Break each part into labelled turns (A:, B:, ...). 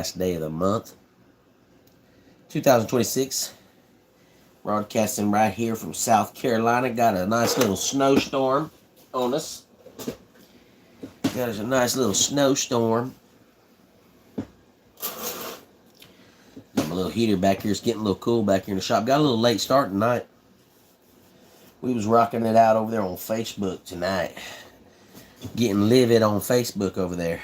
A: last day of the month, 2026. Broadcasting right here from South Carolina. Got a nice little snowstorm on us. Got us a nice little snowstorm. Got my little heater back here. It's getting a little cool back here in the shop. Got a little late start tonight. We was rocking it out over there on Facebook tonight. Getting livid on Facebook over there.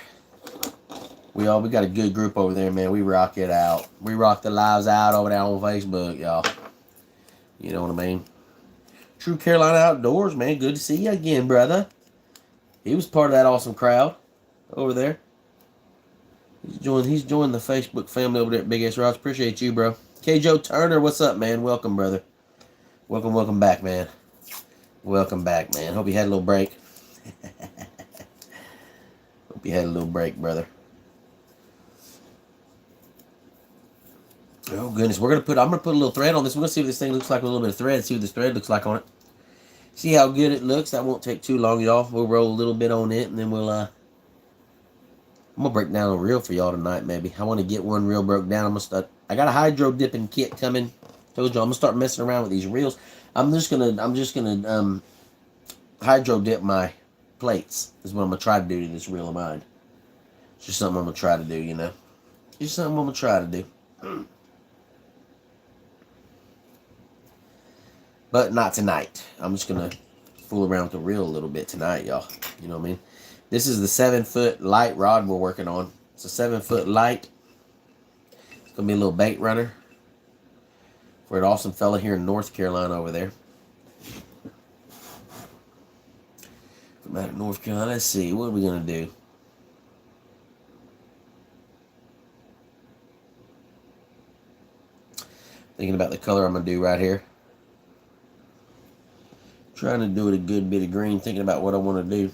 A: We got a good group over there, man. We rock it out. We rock the lives out over there on Facebook, y'all. You know what I mean? True Carolina Outdoors, man. Good to see you again, brother. He was part of that awesome crowd over there. He's joined the Facebook family over there at BigSrod's. Appreciate you, bro. K. Joe Turner, what's up, man? Welcome, brother. Welcome back, man. Welcome back, man. Hope you had a little break. Hope you had a little break, brother. Oh goodness, I'm gonna put a little thread on this. We're gonna see what this thing looks like with a little bit of thread. See what this thread looks like on it. See how good it looks. That won't take too long, y'all. We'll roll a little bit on it, and then I'm gonna break down a reel for y'all tonight. Maybe I want to get one reel broke down. I got a hydro dipping kit coming. Told you I'm gonna start messing around with these reels. I'm just gonna hydro dip my plates. Is what I'm gonna try to do to this reel of mine. It's just something I'm gonna try to do, you know. Just something I'm gonna try to do. But not tonight. I'm just going to fool around with the reel a little bit tonight, y'all. You know what I mean? This is the 7-foot light rod we're working on. It's a 7-foot light. It's going to be a little bait runner for an awesome fella here in North Carolina over there. From out of North Carolina. Let's see. What are we going to do? Thinking about the color I'm going to do right here. Trying to do it a good bit of green, thinking about what I want to do.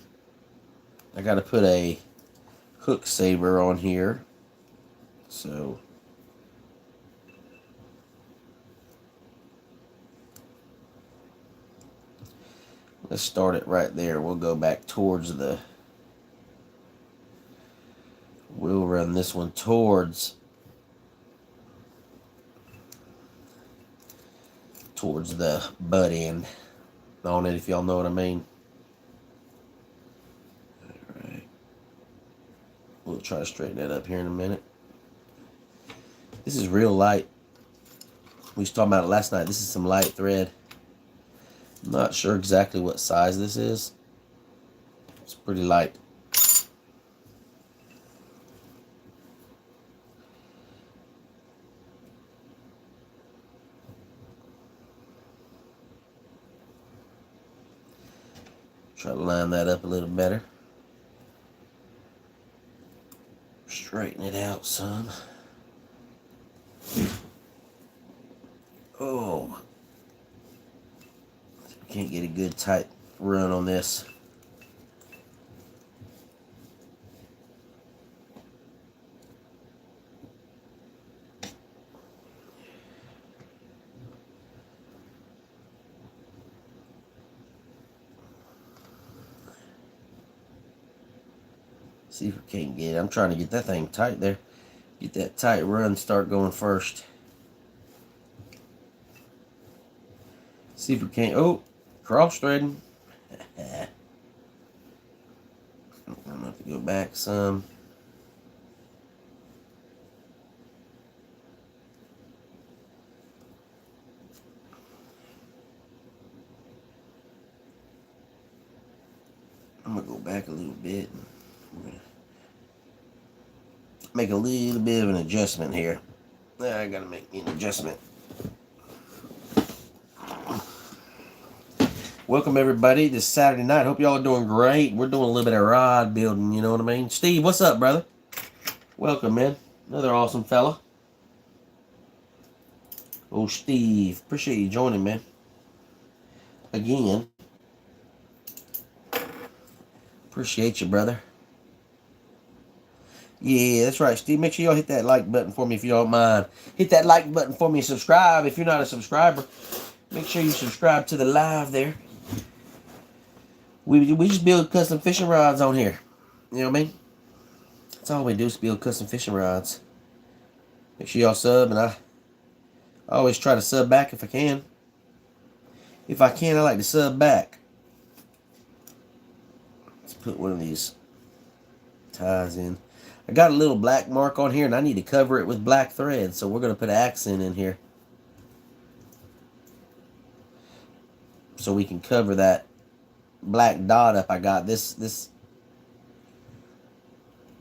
A: I got to put a hook saver on here. So let's start it right there. We'll go back towards we'll run this one towards the butt end on it, if y'all know what I mean. Alright. We'll try to straighten that up here in a minute. This is real light. We was talking about it last night. This is some light thread. I'm not sure exactly what size this is. It's pretty light. Try to line that up a little better. Straighten it out some. Oh. Can't get a good tight run on this. See if we can't get it. I'm trying to get that thing tight there. Get that tight run, start going first. See if we can't. Oh, cross threading. I'm gonna have to go back some. I'm gonna go back a little bit. Make a little bit of an adjustment here. I gotta make an adjustment. Welcome everybody this Saturday night. Hope y'all are doing great. We're doing a little bit of rod building, you know what I mean? Steve, what's up, brother? Welcome, man. Another awesome fella. Oh, Steve. Appreciate you joining, man. Again. Appreciate you, brother. Yeah, that's right, Steve. Make sure y'all hit that like button for me if you don't mind. Hit that like button for me and subscribe if you're not a subscriber. Make sure you subscribe to the live there. We just build custom fishing rods on here. You know what I mean? That's all we do is build custom fishing rods. Make sure y'all sub, and I always try to sub back if I can. If I can, I like to sub back. Let's put one of these ties in. I got a little black mark on here, and I need to cover it with black thread, so we're going to put an accent in here so we can cover that black dot up I got. This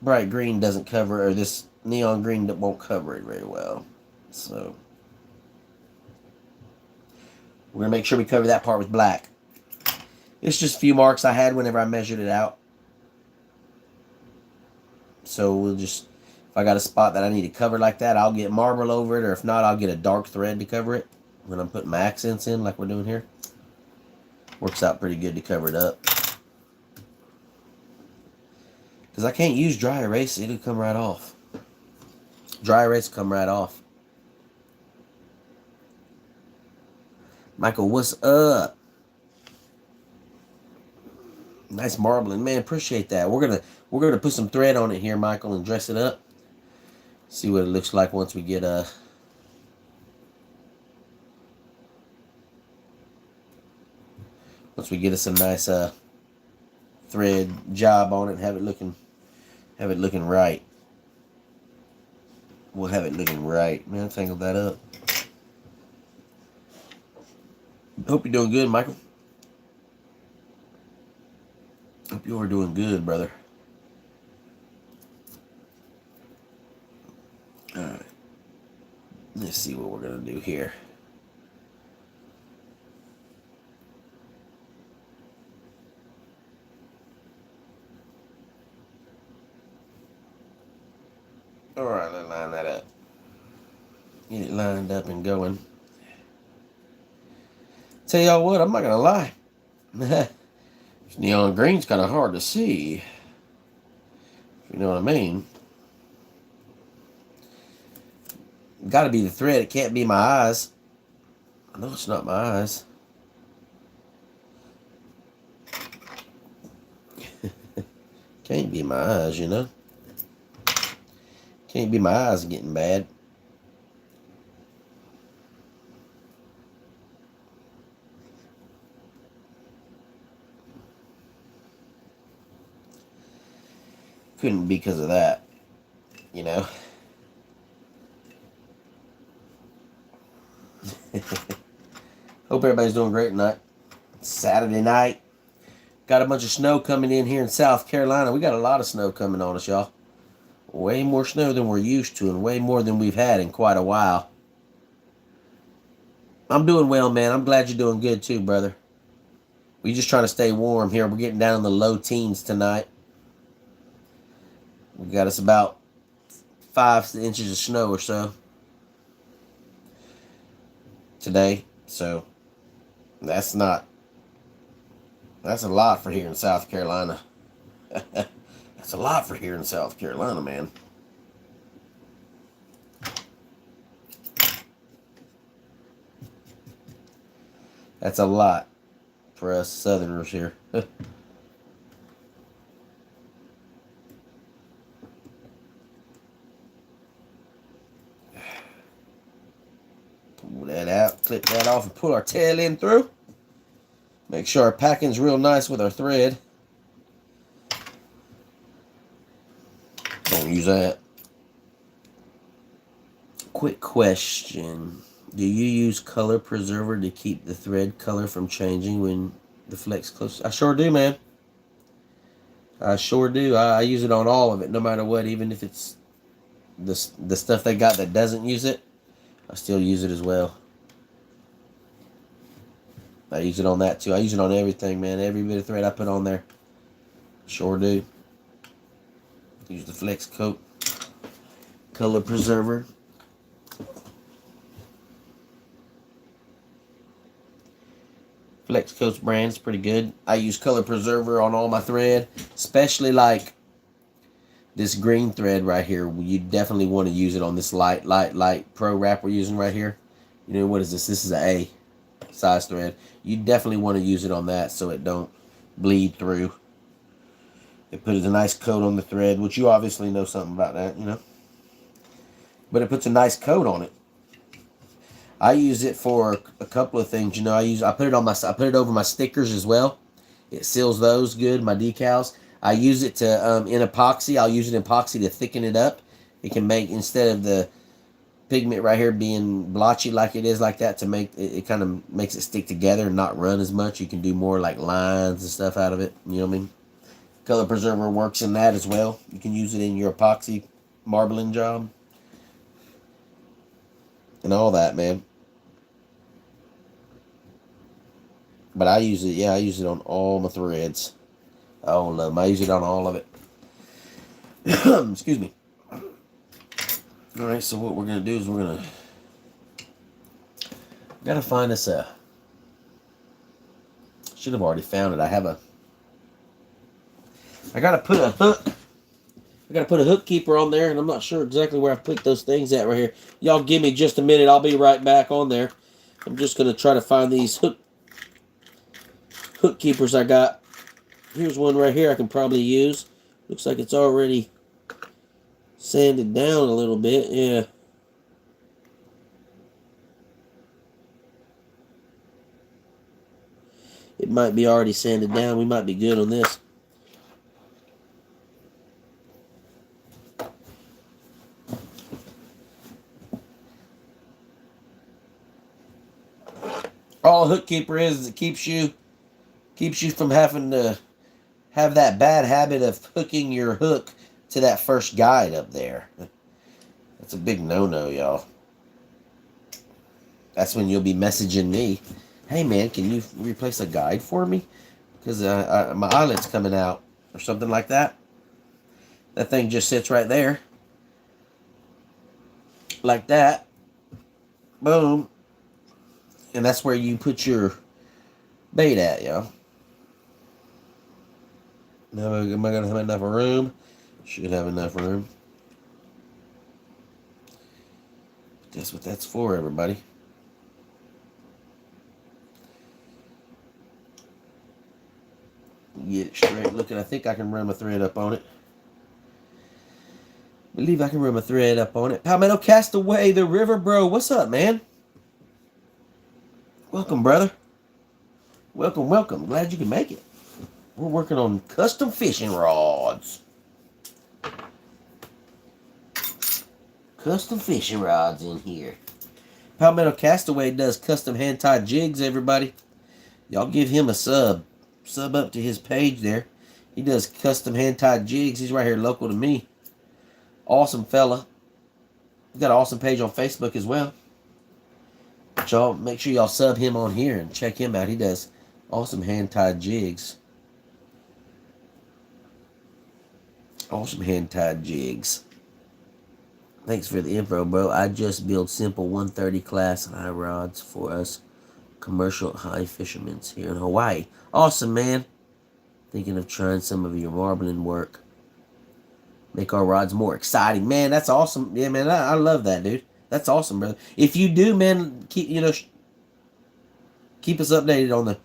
A: bright green doesn't cover, or this neon green that won't cover it very well. So we're going to make sure we cover that part with black. It's just a few marks I had whenever I measured it out. So we'll just, if I got a spot that I need to cover like that, I'll get marble over it, or if not, I'll get a dark thread to cover it when I'm putting my accents in like we're doing here. Works out pretty good to cover it up. Because I can't use dry erase, it'll come right off. Dry erase will come right off. Michael, what's up? Nice marbling, man. Appreciate that. We're gonna put some thread on it here, Michael, and dress it up. See what it looks like once we get once we get us a nice thread job on it and have it looking right. We'll have it looking right. Man, I tangled that up. Hope you're doing good, Michael. Hope you are doing good, brother. Alright. Let's see what we're going to do here. Alright, let's line that up. Get it lined up and going. Tell y'all what, I'm not going to lie. This neon green's kind of hard to see. If you know what I mean. Got to be the thread. It can't be my eyes. I know it's not my eyes. Can't be my eyes, you know. Can't be my eyes getting bad. Couldn't be because of that, you know. Hope everybody's doing great tonight. It's Saturday night. Got a bunch of snow coming in here in South Carolina. We got a lot of snow coming on us, y'all. Way more snow than we're used to, and way more than we've had in quite a while. I'm doing well, man. I'm glad you're doing good too, brother. We just trying to stay warm here. We're getting down in the low teens tonight. We got us about 5 inches of snow or so today. So that's a lot for here in South Carolina. That's a lot for here in South Carolina, man. That's a lot for us Southerners here. Pull that out, clip that off, and pull our tail in through. Make sure our packing's real nice with our thread. Don't use that. Quick question. Do you use color preserver to keep the thread color from changing when the flex close? I sure do, man. I sure do. I use it on all of it, no matter what, even if it's the stuff they got that doesn't use it. I still use it as well. I use it on that too. I use it on everything, man. Every bit of thread I put on there. Sure do. Use the Flex Coat color preserver. Flex Coat's brand is pretty good. I use color preserver on all my thread, especially like this green thread right here. You definitely want to use it on this light pro wrap we're using right here. You know, what is this? This is an A size thread. You definitely want to use it on that so it don't bleed through. It puts a nice coat on the thread, which you obviously know something about that, you know. but it puts a nice coat on it. I use it for a couple of things. You know, I put it over my stickers as well. It seals those good, my decals. I use it to in epoxy. I'll use it in epoxy to thicken it up. It can make, instead of the pigment right here being blotchy like it is like that, to make it kind of makes it stick together and not run as much. You can do more like lines and stuff out of it. You know what I mean? Color preserver works in that as well. You can use it in your epoxy marbling job and all that, man. But I use it, yeah, I use it on all my threads. All of them. I use it on all of it. Excuse me. Alright, so what we're going to do is we're going to... Got to find us a... Should have already found it. I got to put a hook. I got to put a hook keeper on there, and I'm not sure exactly where I put those things at right here. Y'all give me just a minute. I'll be right back on there. I'm just going to try to find these hook keepers I got. Here's one right here I can probably use. Looks like it's already sanded down a little bit. Yeah. It might be already sanded down. We might be good on this. All a hook keeper is it keeps you from having to have that bad habit of hooking your hook to that first guide up there. That's a big no-no, y'all. That's when you'll be messaging me, hey man, can you replace a guide for me? Because my eyelet's coming out or something like that. That thing just sits right there. Like that. Boom. And that's where you put your bait at, y'all. Now, am I going to have enough room? Should have enough room. That's what that's for, everybody. Get it straight looking. I think I can run my thread up on it. Believe I can run my thread up on it. Palmetto Castaway, the River Bro. What's up, man? Welcome, brother. Welcome, welcome. Glad you can make it. We're working on custom fishing rods. Custom fishing rods in here. Palmetto Castaway does custom hand-tied jigs, everybody. Y'all give him a sub. Sub up to his page there. He does custom hand-tied jigs. He's right here local to me. Awesome fella. He's got an awesome page on Facebook as well. But y'all make sure y'all sub him on here and check him out. He does awesome hand-tied jigs. Awesome hand-tied jigs. Thanks for the info, bro. I just build simple 130 class high rods for us commercial high fishermen here in Hawaii. Awesome, man. Thinking of trying some of your marbling work. Make our rods more exciting. Man, that's awesome. Yeah, man, I love that, dude. That's awesome, brother. If you do, man, keep keep us updated on the.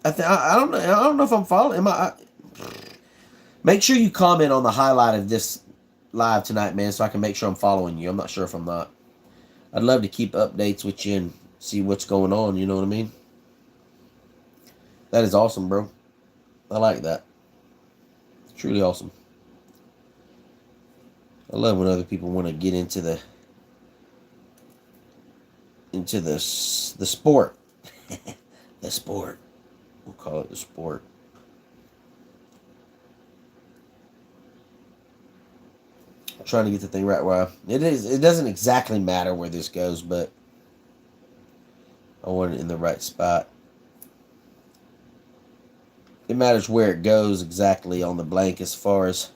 A: I don't know if I'm following. Make sure you comment on the highlight of this live tonight, man, so I can make sure I'm following you. I'm not sure if I'm not. I'd love to keep updates with you and see what's going on. You know what I mean? That is awesome, bro. I like that. It's truly awesome. I love when other people want to get into the sport. The sport. We'll call it the sport. I'm trying to get the thing right where it doesn't exactly matter where this goes, but I want it in the right spot. It matters where it goes exactly on the blank as far as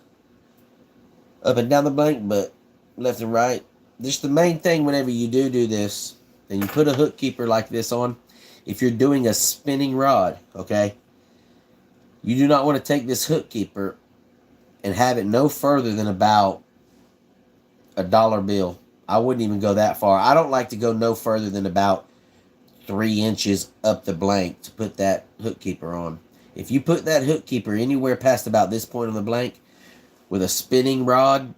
A: up and down the blank, but left and right. Just the main thing whenever you do this, and you put a hook keeper like this on, if you're doing a spinning rod, okay, you do not want to take this hook keeper and have it no further than about $1 bill. I wouldn't even go that far. I don't like to go no further than about 3 inches up the blank to put that hook keeper on. If you put that hook keeper anywhere past about this point on the blank with a spinning rod,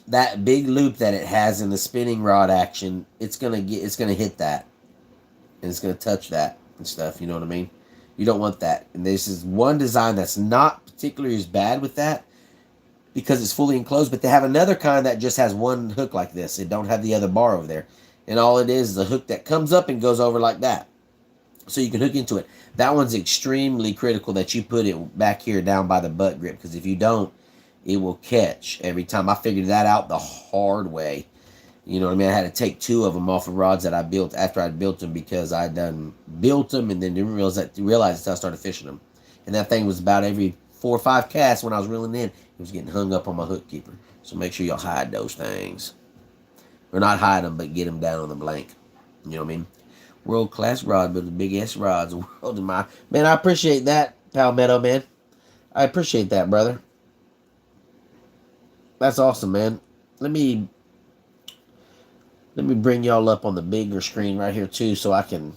A: that big loop that it has in the spinning rod action, it's gonna hit that, and it's gonna touch that and stuff. You know what I mean? You don't want that. And this is one design that's not particularly as bad with that because it's fully enclosed. But they have another kind that just has one hook like this. It don't have the other bar over there, and all it is a hook that comes up and goes over like that, so you can hook into it. That one's extremely critical that you put it back here down by the butt grip, because if you don't, it will catch every time. I figured that out the hard way. You know what I mean? I had to take 2 of them off of rods that I built after I'd built them, because I done built them and then didn't realize until I started fishing them. And that thing was about every 4 or 5 casts when I was reeling in, it was getting hung up on my hook keeper. So make sure y'all hide those things. Or not hide them, but get them down on the blank. You know what I mean? World-class rod, but the BigSrod's world in my... Man, I appreciate that, Palmetto, man. I appreciate that, brother. That's awesome, man. Let me bring y'all up on the bigger screen right here, too, so I can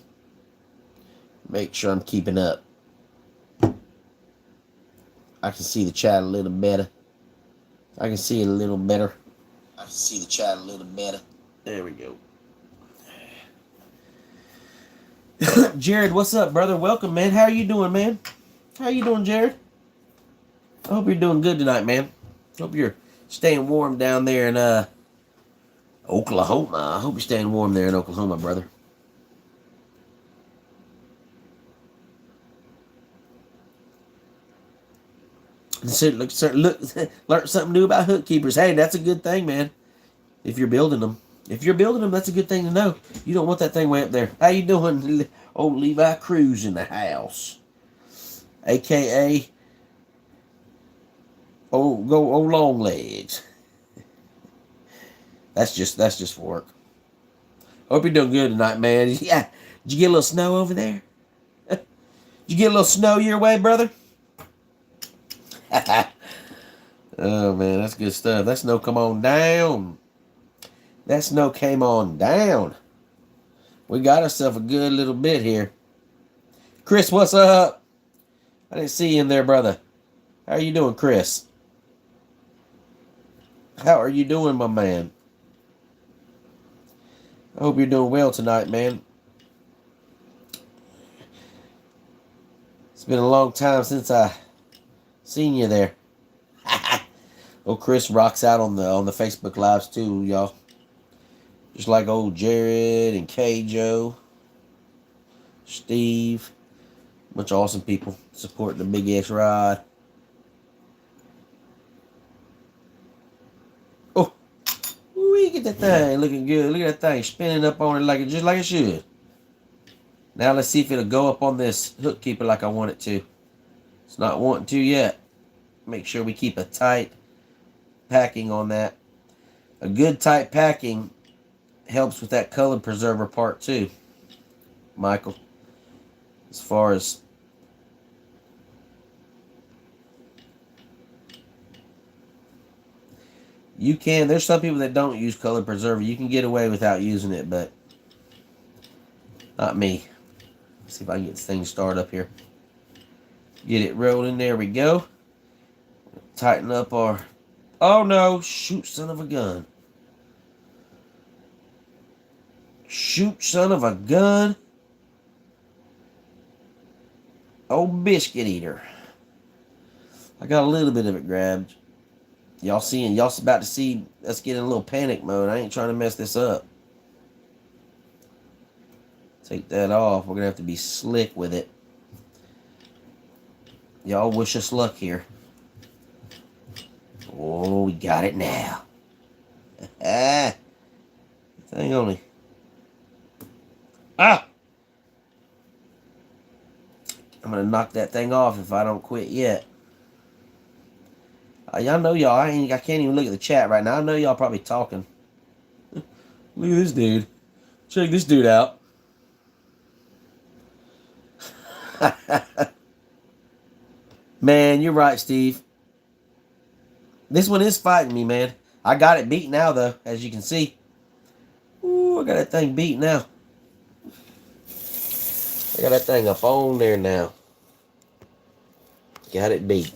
A: make sure I'm keeping up. I can see the chat a little better. I can see it a little better. I can see the chat a little better. There we go. Jared, what's up, brother? Welcome, man. How are you doing, man? How you doing, Jared? I hope you're doing good tonight, man. Hope you're staying warm down there in Oklahoma. I hope you're staying warm there in Oklahoma, brother. Look, learn something new about hook keepers. Hey, that's a good thing, man. If you're building them. If you're building them, that's a good thing to know. You don't want that thing way up there. How you doing? Old Levi Cruz in the house. A.K.A. Oh long legs. That's just for work. Hope you're doing good tonight, man. Yeah. Did you get a little snow over there? Did you get a little snow your way, brother? Oh, man, that's good stuff. That snow come on down. That snow came on down. We got ourselves a good little bit here. Chris, what's up? I didn't see you in there, brother. How are you doing, Chris? How are you doing, my man? I hope you're doing well tonight, man. It's been a long time since I seen you there. Oh, Chris rocks out on the Facebook Lives too, y'all. Just like old Jared and K-Joe, Steve, bunch of awesome people supporting the BigSrod. Oh, we get that thing looking good. Look at that thing spinning up on it just like it should. Now let's see if it'll go up on this hook keeper like I want it to. It's not wanting to yet. Make sure we keep a tight packing on that. A good tight packing helps with that color preserver part too, Michael. As far as you can, there's some people that don't use color preserver. You can get away without using it, but not me. Let's see if I can get this thing started up here. Get it rolling. There we go. Tighten up our... Oh no! Shoot, son of a gun. Shoot, son of a gun. Old biscuit eater. I got a little bit of it grabbed. Y'all about to see us get in a little panic mode. I ain't trying to mess this up. Take that off. We're going to have to be slick with it. Y'all wish us luck here. Oh, we got it now. Thing only. Ah! I'm going to knock that thing off if I don't quit yet. Y'all know y'all. I can't even look at the chat right now. I know y'all probably talking. Look at this dude. Check this dude out. Man, you're right, Steve. This one is fighting me, man. I got it beat now, though, as you can see. Ooh, I got that thing beat now. I got that thing up on there now. Got it beat.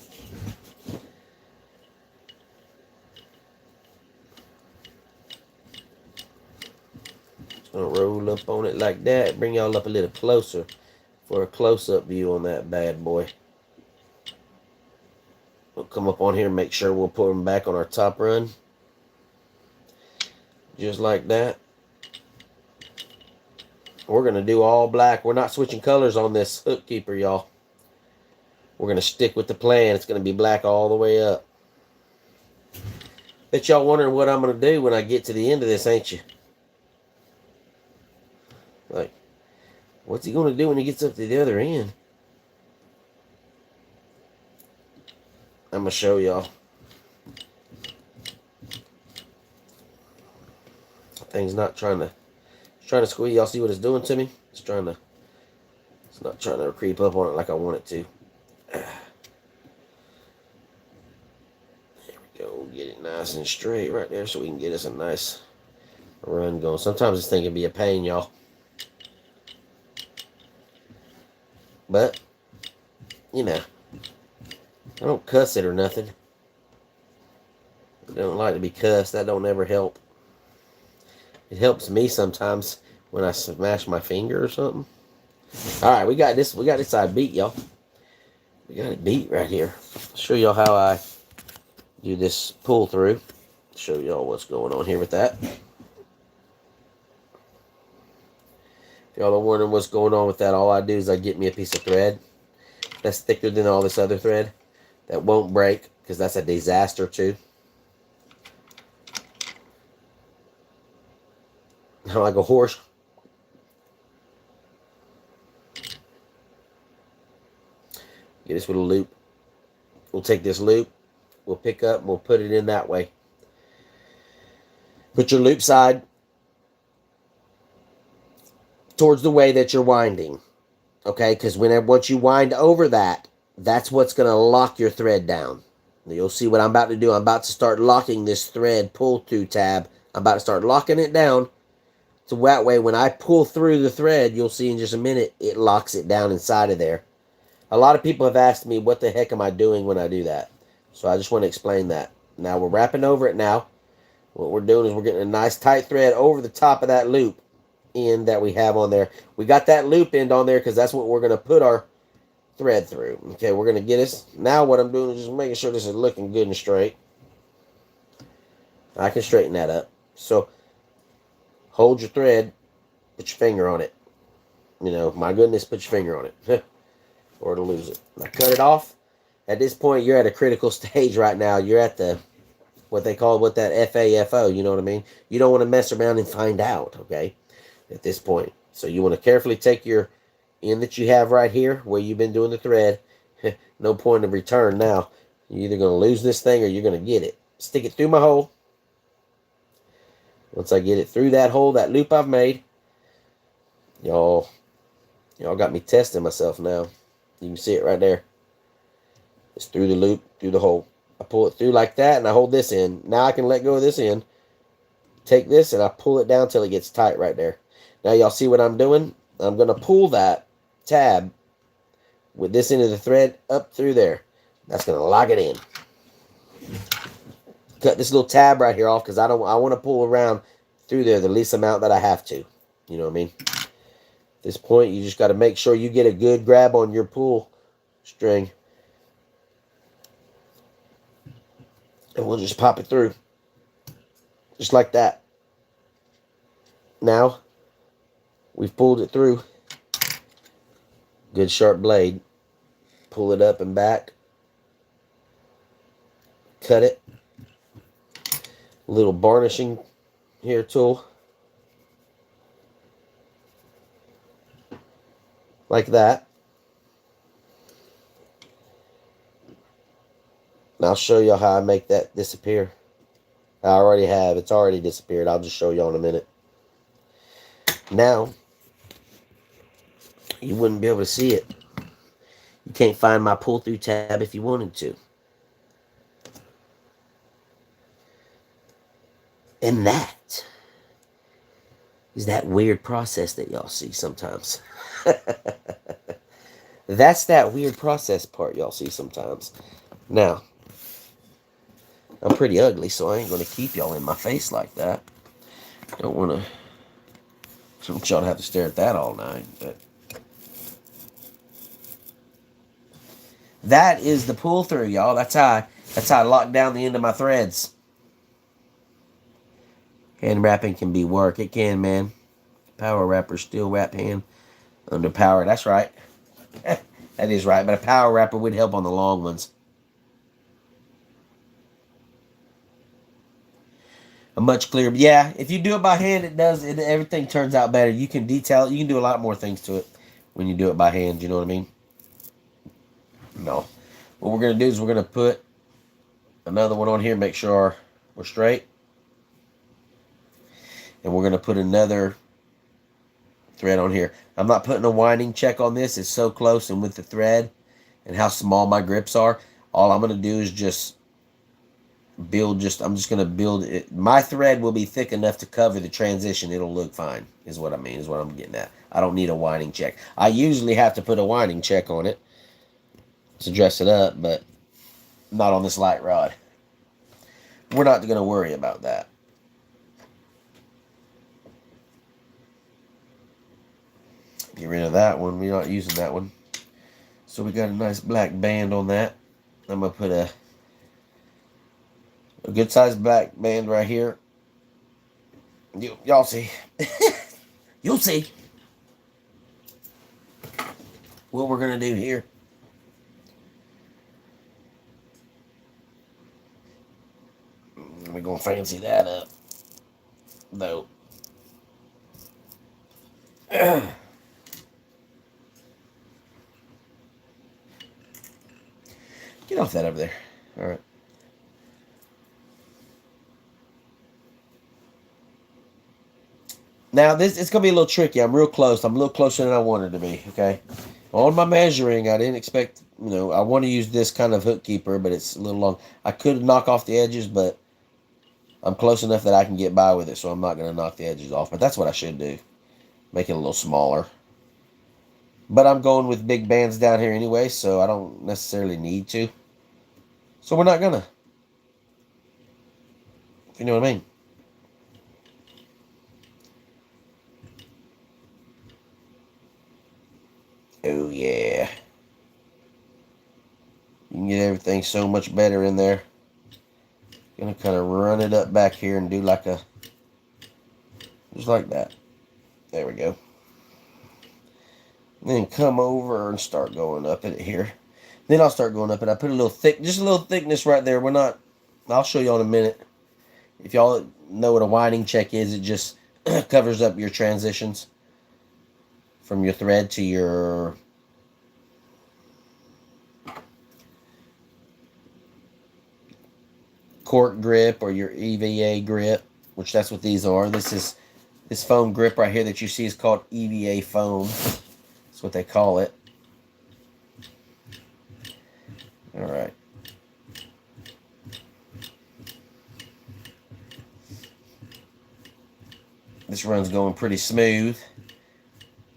A: Gonna roll up on it like that. Bring y'all up a little closer for a close-up view on that bad boy. We'll come up on here and make sure we'll put them back on our top run. Just like that. We're going to do all black. We're not switching colors on this hook keeper, y'all. We're going to stick with the plan. It's going to be black all the way up. Bet y'all wondering what I'm going to do when I get to the end of this, ain't you? Like, what's he going to do when he gets up to the other end? I'm going to show y'all. Thing's not trying to... It's trying to squeeze. Y'all see what it's doing to me? It's not trying to creep up on it like I want it to. There we go. Get it nice and straight right there so we can get us a nice run going. Sometimes this thing can be a pain, y'all. But, you know, I don't cuss it or nothing. I don't like to be cussed. That don't ever help. It helps me sometimes when I smash my finger or something. All right, we got this side beat, y'all. We got it beat right here. I'll show y'all how I do this pull through. Show y'all what's going on here with that. If y'all are wondering what's going on with that, all I do is I get me a piece of thread that's thicker than all this other thread that won't break, because that's a disaster too. Like a horse. Get this with a loop. We'll take this loop, we'll pick up, and we'll put it in that way. Put your loop side towards the way that you're winding. Okay, because once you wind over that, that's what's going to lock your thread down. You'll see what I'm about to do. I'm about to start locking this thread pull-through tab. I'm about to start locking it down. So that way, when I pull through the thread, you'll see in just a minute, it locks it down inside of there. A lot of people have asked me, what the heck am I doing when I do that? So I just want to explain that. Now, we're wrapping over it now. What we're doing is we're getting a nice tight thread over the top of that loop end that we have on there. We got that loop end on there because that's what we're going to put our thread through. Okay, we're going to get us. Now what I'm doing is just making sure this is looking good and straight. I can straighten that up. So, hold your thread, put your finger on it. You know, my goodness, put your finger on it. Or it'll lose it. Now cut it off. At this point, you're at a critical stage right now. You're at the, what they call, what that FAFO, you know what I mean? You don't want to mess around and find out, okay, at this point. So you want to carefully take your end that you have right here, where you've been doing the thread. No point of return now. You're either going to lose this thing or you're going to get it. Stick it through my hole. Once I get it through that hole, that loop I've made, y'all got me testing myself now. You can see it right there. It's through the loop, through the hole. I pull it through like that, and I hold this in. Now I can let go of this end. Take this, and I pull it down till it gets tight right there. Now y'all see what I'm doing? I'm going to pull that tab with this end of the thread up through there. That's going to lock it in. Cut this little tab right here off because I want to pull around through there the least amount that I have to. You know what I mean? At this point, you just got to make sure you get a good grab on your pull string. And we'll just pop it through. Just like that. Now, we've pulled it through. Good sharp blade. Pull it up and back. Cut it. Little varnishing here tool. Like that. And I'll show you how I make that disappear. I already have. It's already disappeared. I'll just show you in a minute. Now, you wouldn't be able to see it. You can't find my pull-through tab if you wanted to. And that is that weird process that y'all see sometimes. That's that weird process part y'all see sometimes. Now, I'm pretty ugly, so I ain't going to keep y'all in my face like that. Don't want to I don't want y'all to have to stare at that all night. But that is the pull through, y'all. That's how I lock down the end of my threads. Hand wrapping can be work. It can, man. Power wrapper, steel wrap hand under power. That's right. That is right. But a power wrapper would help on the long ones. A much clearer. Yeah, if you do it by hand, it does. Everything turns out better. You can detail it. You can do a lot more things to it when you do it by hand. You know what I mean? No. What we're going to do is we're going to put another one on here. Make sure we're straight. And we're going to put another thread on here. I'm not putting a winding check on this. It's so close, and with the thread and how small my grips are, all I'm going to do is just build. I'm just going to build it. My thread will be thick enough to cover the transition. It'll look fine, is what I mean, is what I'm getting at. I don't need a winding check. I usually have to put a winding check on it to dress it up, but not on this light rod. We're not going to worry about that. Get rid of that one. We're not using that one. So we got a nice black band on that. I'm going to put a good sized black band right here. Y'all see. You'll see what we're going to do here. We're going to fancy that up, though. Get off that over there. All right. Now, it's going to be a little tricky. I'm real close. I'm a little closer than I wanted to be, okay? On my measuring, I didn't expect, I want to use this kind of hook keeper, but it's a little long. I could knock off the edges, but I'm close enough that I can get by with it, so I'm not going to knock the edges off. But that's what I should do. Make it a little smaller. But I'm going with big bands down here anyway, so I don't necessarily need to. So we're not going to. If you know what I mean. Oh, yeah. You can get everything so much better in there. Gonna kind of run it up back here and do like a, just like that. There we go. Then come over and start going up at it here. Then I'll start going up it. I put a little just a little thickness right there. I'll show you in a minute. If y'all know what a winding check is, it just covers up your transitions from your thread to your cork grip or your EVA grip, which that's what these are. This foam grip right here that you see is called EVA foam. That's what they call it. All right. This run's going pretty smooth.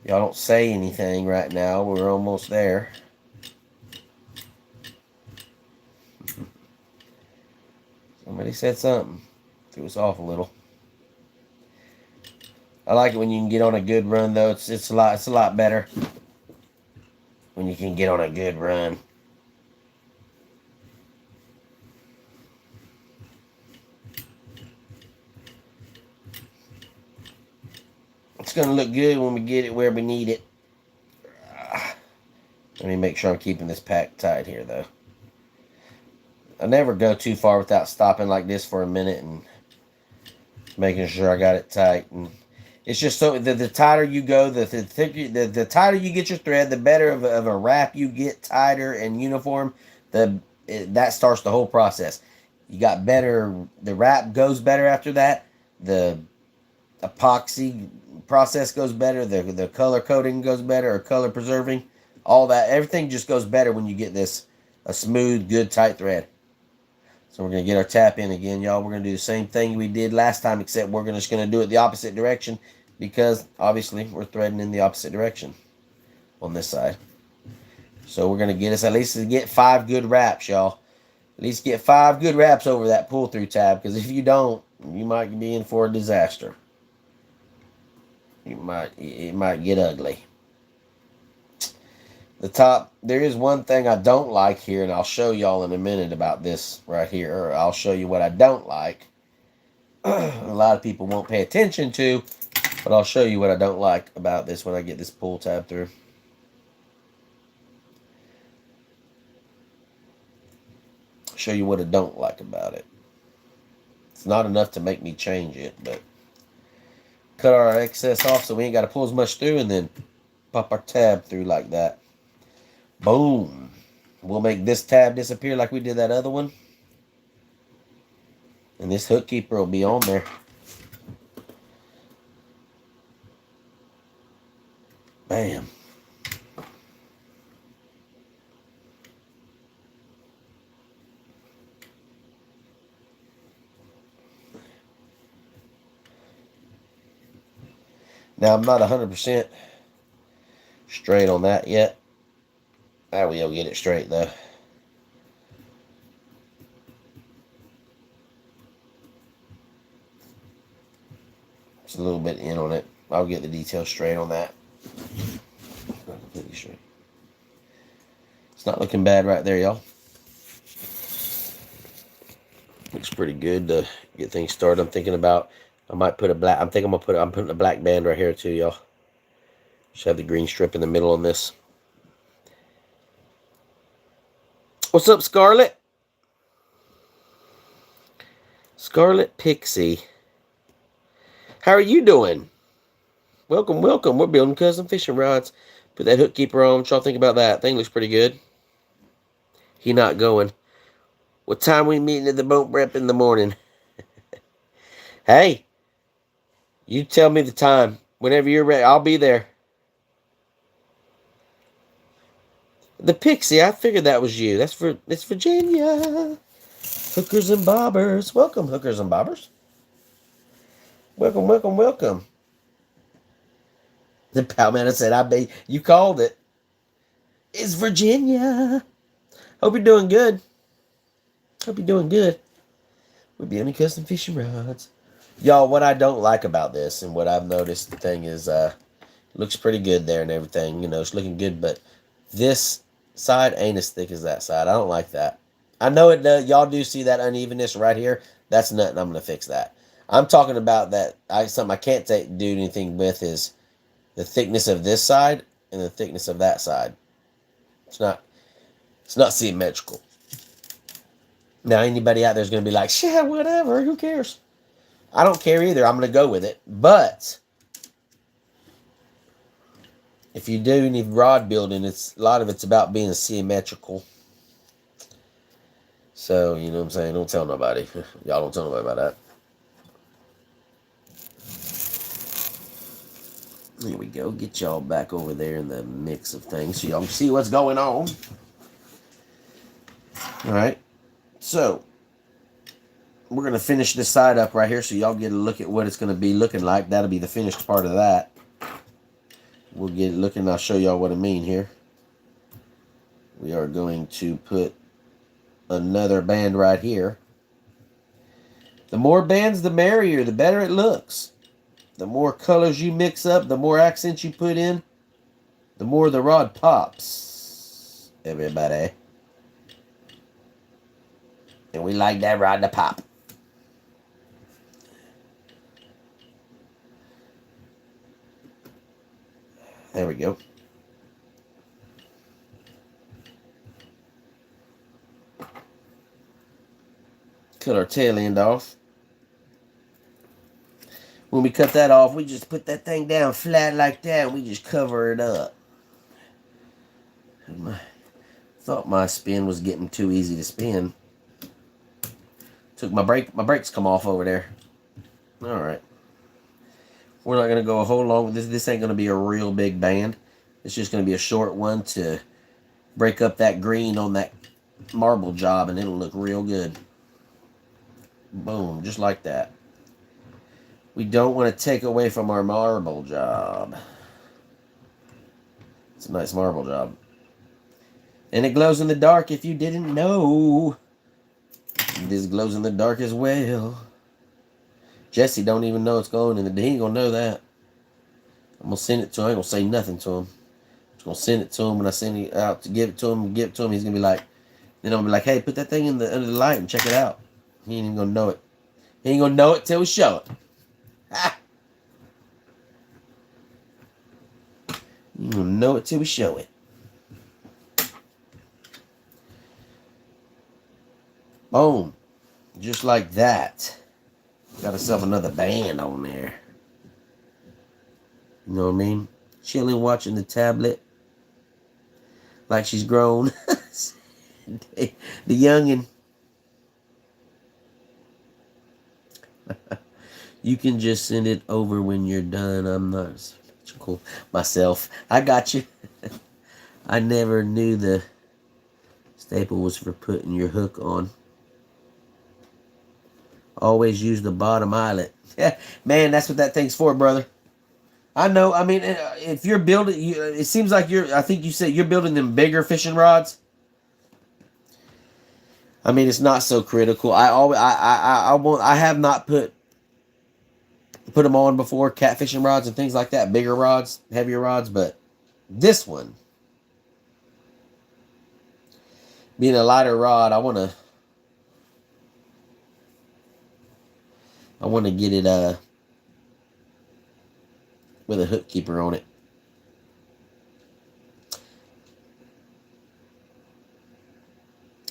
A: Y'all don't say anything right now. We're almost there. Somebody said something. Threw us off a little. I like it when you can get on a good run, though. It's a lot better when you can get on a good run. It's going to look good when we get it where we need it. Let me make sure I'm keeping this pack tight here, though. I never go too far without stopping like this for a minute and making sure I got it tight. And it's just so the tighter you go, the tighter you get your thread, the better of a wrap you get, tighter and uniform. That starts the whole process. You got better. The wrap goes better after that. The epoxy process goes better. The color coding goes better, or color preserving. All that, everything just goes better when you get a smooth, good, tight thread. So we're going to get our tap in again, y'all. We're going to do the same thing we did last time, except we're just going to do it the opposite direction because, obviously, we're threading in the opposite direction on this side. So we're going to get us at least to get 5 good wraps, y'all. At least get 5 good wraps over that pull-through tab, because if you don't, you might be in for a disaster. it might get ugly. The top, there is one thing I don't like here, and I'll show y'all in a minute about this right here. Or I'll show you what I don't like. A lot of people won't pay attention to, but I'll show you what I don't like about this when I get this pull tab through. Show you what I don't like about it. It's not enough to make me change it, but cut our excess off so we ain't got to pull as much through, and then pop our tab through like that. Boom. We'll make this tab disappear like we did that other one. And this hook keeper will be on there. Bam. Now, I'm not 100% straight on that yet. I will get it straight, though. Just a little bit in on it. I'll get the details straight on that. Not completely straight. It's not looking bad right there, y'all. Looks pretty good to get things started. I'm thinking about, I might put a black, I'm putting a black band right here too, y'all. Just have the green strip in the middle on this. What's up, Scarlet? Scarlet Pixie. How are you doing? Welcome, welcome. We're building custom fishing rods. Put that hook keeper on. What y'all think about that? Thing looks pretty good. He not going. What time we meeting at the boat prep in the morning? Hey, you tell me the time. Whenever you're ready, I'll be there. The Pixie, I figured that was you. It's Virginia. Hookers and bobbers. Welcome, hookers and bobbers. Welcome, welcome, welcome. The Palmetto said, I bet you called it. It's Virginia. Hope you're doing good. Hope you're doing good. We're building custom fishing rods. Y'all, what I don't like about this, and what I've noticed, the thing is, looks pretty good there and everything. You know, it's looking good, but this side ain't as thick as that side. I don't like that. I know it does. Y'all do see that unevenness right here. That's nothing. I'm going to fix that. I'm talking about that. Something I can't do anything with is the thickness of this side and the thickness of that side. It's not symmetrical. Now, anybody out there is going to be like, shit, whatever. Who cares? I don't care either. I'm going to go with it. But if you do any rod building, a lot of it's about being symmetrical. So, you know what I'm saying? Don't tell nobody. Y'all don't tell nobody about that. There we go. Get y'all back over there in the mix of things so y'all can see what's going on. All right. So, we're going to finish this side up right here so y'all get a look at what it's going to be looking like. That'll be the finished part of that. We'll get it looking. I'll show y'all what I mean here. We are going to put another band right here. The more bands, the merrier. The better it looks. The more colors you mix up, the more accents you put in, the more the rod pops. Everybody. And we like that rod to pop. There we go. Cut our tail end off. When we cut that off, we just put that thing down flat like that, and we just cover it up. Thought my spin was getting too easy to spin. Took my brakes come off over there. All right. We're not going to go a whole long. This ain't going to be a real big band. It's just going to be a short one to break up that green on that marble job, and it'll look real good. Boom, just like that. We don't want to take away from our marble job. It's a nice marble job. And it glows in the dark if you didn't know. This glows in the dark as well. Jesse don't even know it's going in the... He ain't gonna know that. I'm gonna send it to him. I ain't gonna say nothing to him. I'm just gonna send it to him. When I send it out to give it to him, he's gonna be like, then I'm gonna be like, hey, put that thing in the under the light and check it out. He ain't even gonna know it. He ain't gonna know it till we show it. Ha! You ain't gonna know it till we show it. Boom. Just like that. Got herself another band on there. You know what I mean? Chilling, watching the tablet. Like she's grown. The youngin'. You can just send it over when you're done. I'm not cool myself. I got you. I never knew the staple was for putting your hook on. Always use the bottom eyelet. Man, that's what that thing's for, brother. I know. I mean, if you're building, it seems like I think you said you're building them bigger fishing rods. I mean, it's not so critical. I have not put them on before, catfishing rods and things like that, bigger rods, heavier rods, but this one, being a lighter rod, I want to get it with a hook keeper on it.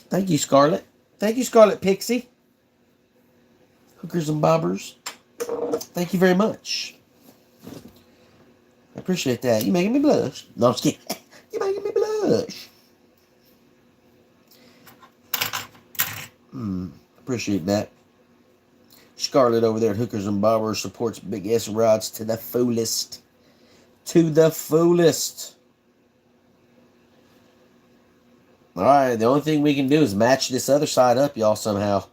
A: Thank you, Scarlet. Thank you, Scarlet Pixie. Hookers and bobbers. Thank you very much. I appreciate that. You making me blush. No, I'm just kidding. You making me blush. Appreciate that. Scarlet over there at Hookers and Bobbers supports Big S Rods to the fullest. To the fullest. Alright, the only thing we can do is match this other side up, y'all, somehow.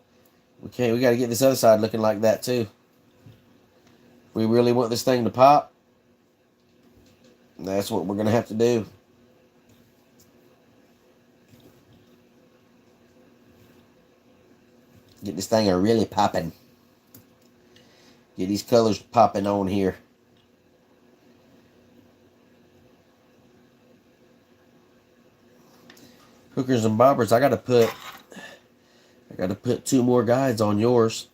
A: We got to get this other side looking like that, too. We really want this thing to pop. That's what we're going to have to do. Get this thing really popping. Get these colors popping on here. Hookers and bobbers, I gotta put 2 more guides on yours,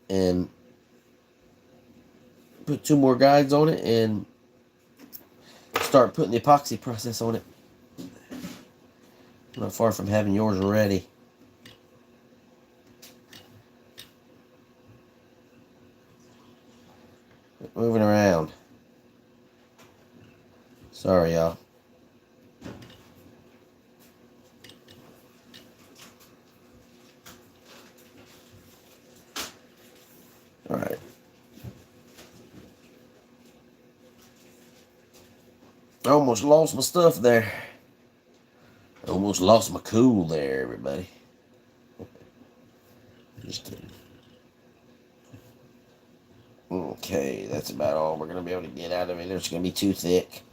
A: and put 2 more guides on it, and start putting the epoxy process on it. I'm not far from having yours ready. Moving around. Sorry, y'all. Alright. I almost lost my stuff there. I almost lost my cool there, everybody. Just kidding. Okay, that's about all we're gonna be able to get out of it. It's gonna be too thick.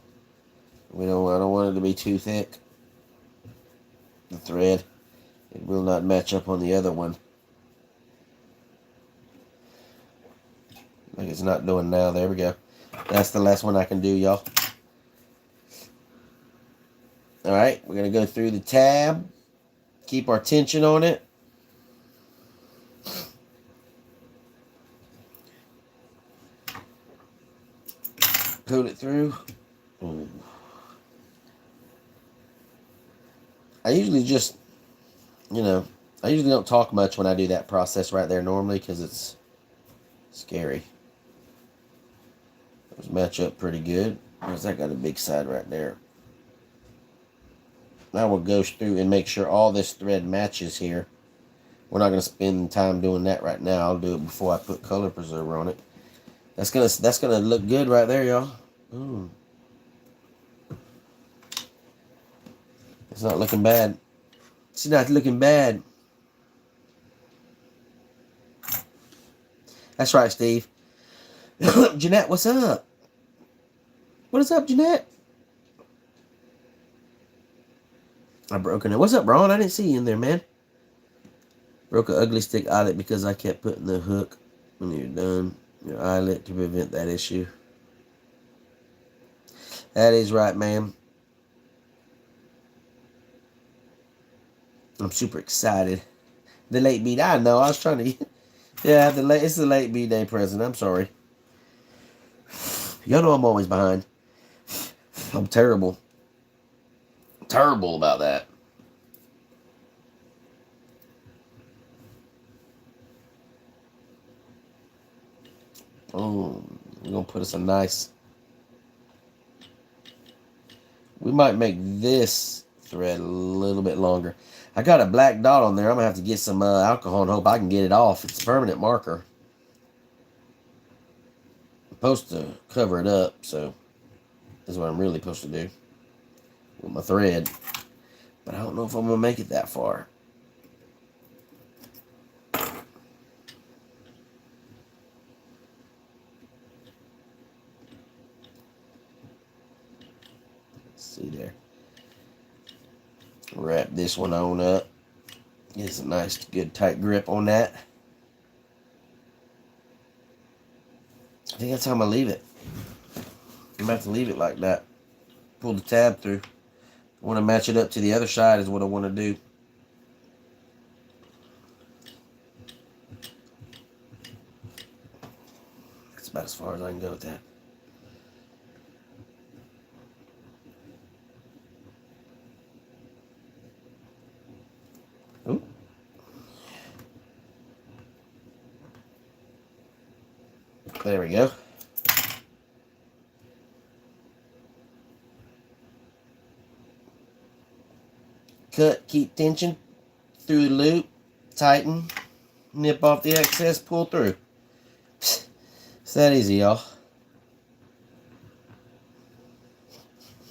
A: I don't want it to be too thick. The thread. It will not match up on the other one. Like it's not doing now. There we go. That's the last one I can do, y'all. Alright, we're going to go through the tab. Keep our tension on it. Pull it through. Ooh. I usually just, I usually don't talk much when I do that process right there normally because it's scary. Those match up pretty good. Because I got a big side right there. Now we'll go through and make sure all this thread matches here. We're not going to spend time doing that right now. I'll do it before I put color preserver on it. That's gonna look good right there, y'all. Ooh. It's not looking bad. It's not looking bad. That's right, Steve. Jeanette, what's up? What is up, Jeanette? I broken it. What's up, Ron? I didn't see you in there, man. Broke an ugly stick eyelet because I kept putting the hook when you're done your eyelet to prevent that issue. That is right, ma'am. I'm super excited. The late B-Day. I know. I was trying to... Yeah, it's the late B-Day present. I'm sorry. Y'all know I'm always behind. I'm terrible. Terrible about that. Oh, we're going to put us a nice... We might make this thread a little bit longer. I got a black dot on there. I'm going to have to get some alcohol and hope I can get it off. It's a permanent marker. I'm supposed to cover it up, so this is what I'm really supposed to do with my thread. But I don't know if I'm going to make it that far. See there. Wrap this one on up. Get a nice, good, tight grip on that. I think that's how I'm going to leave it. I'm going to have to leave it like that. Pull the tab through. I want to match it up to the other side is what I want to do. That's about as far as I can go with that. Ooh. There we go. Cut, keep tension through the loop, tighten, nip off the excess, pull through. It's that easy, y'all.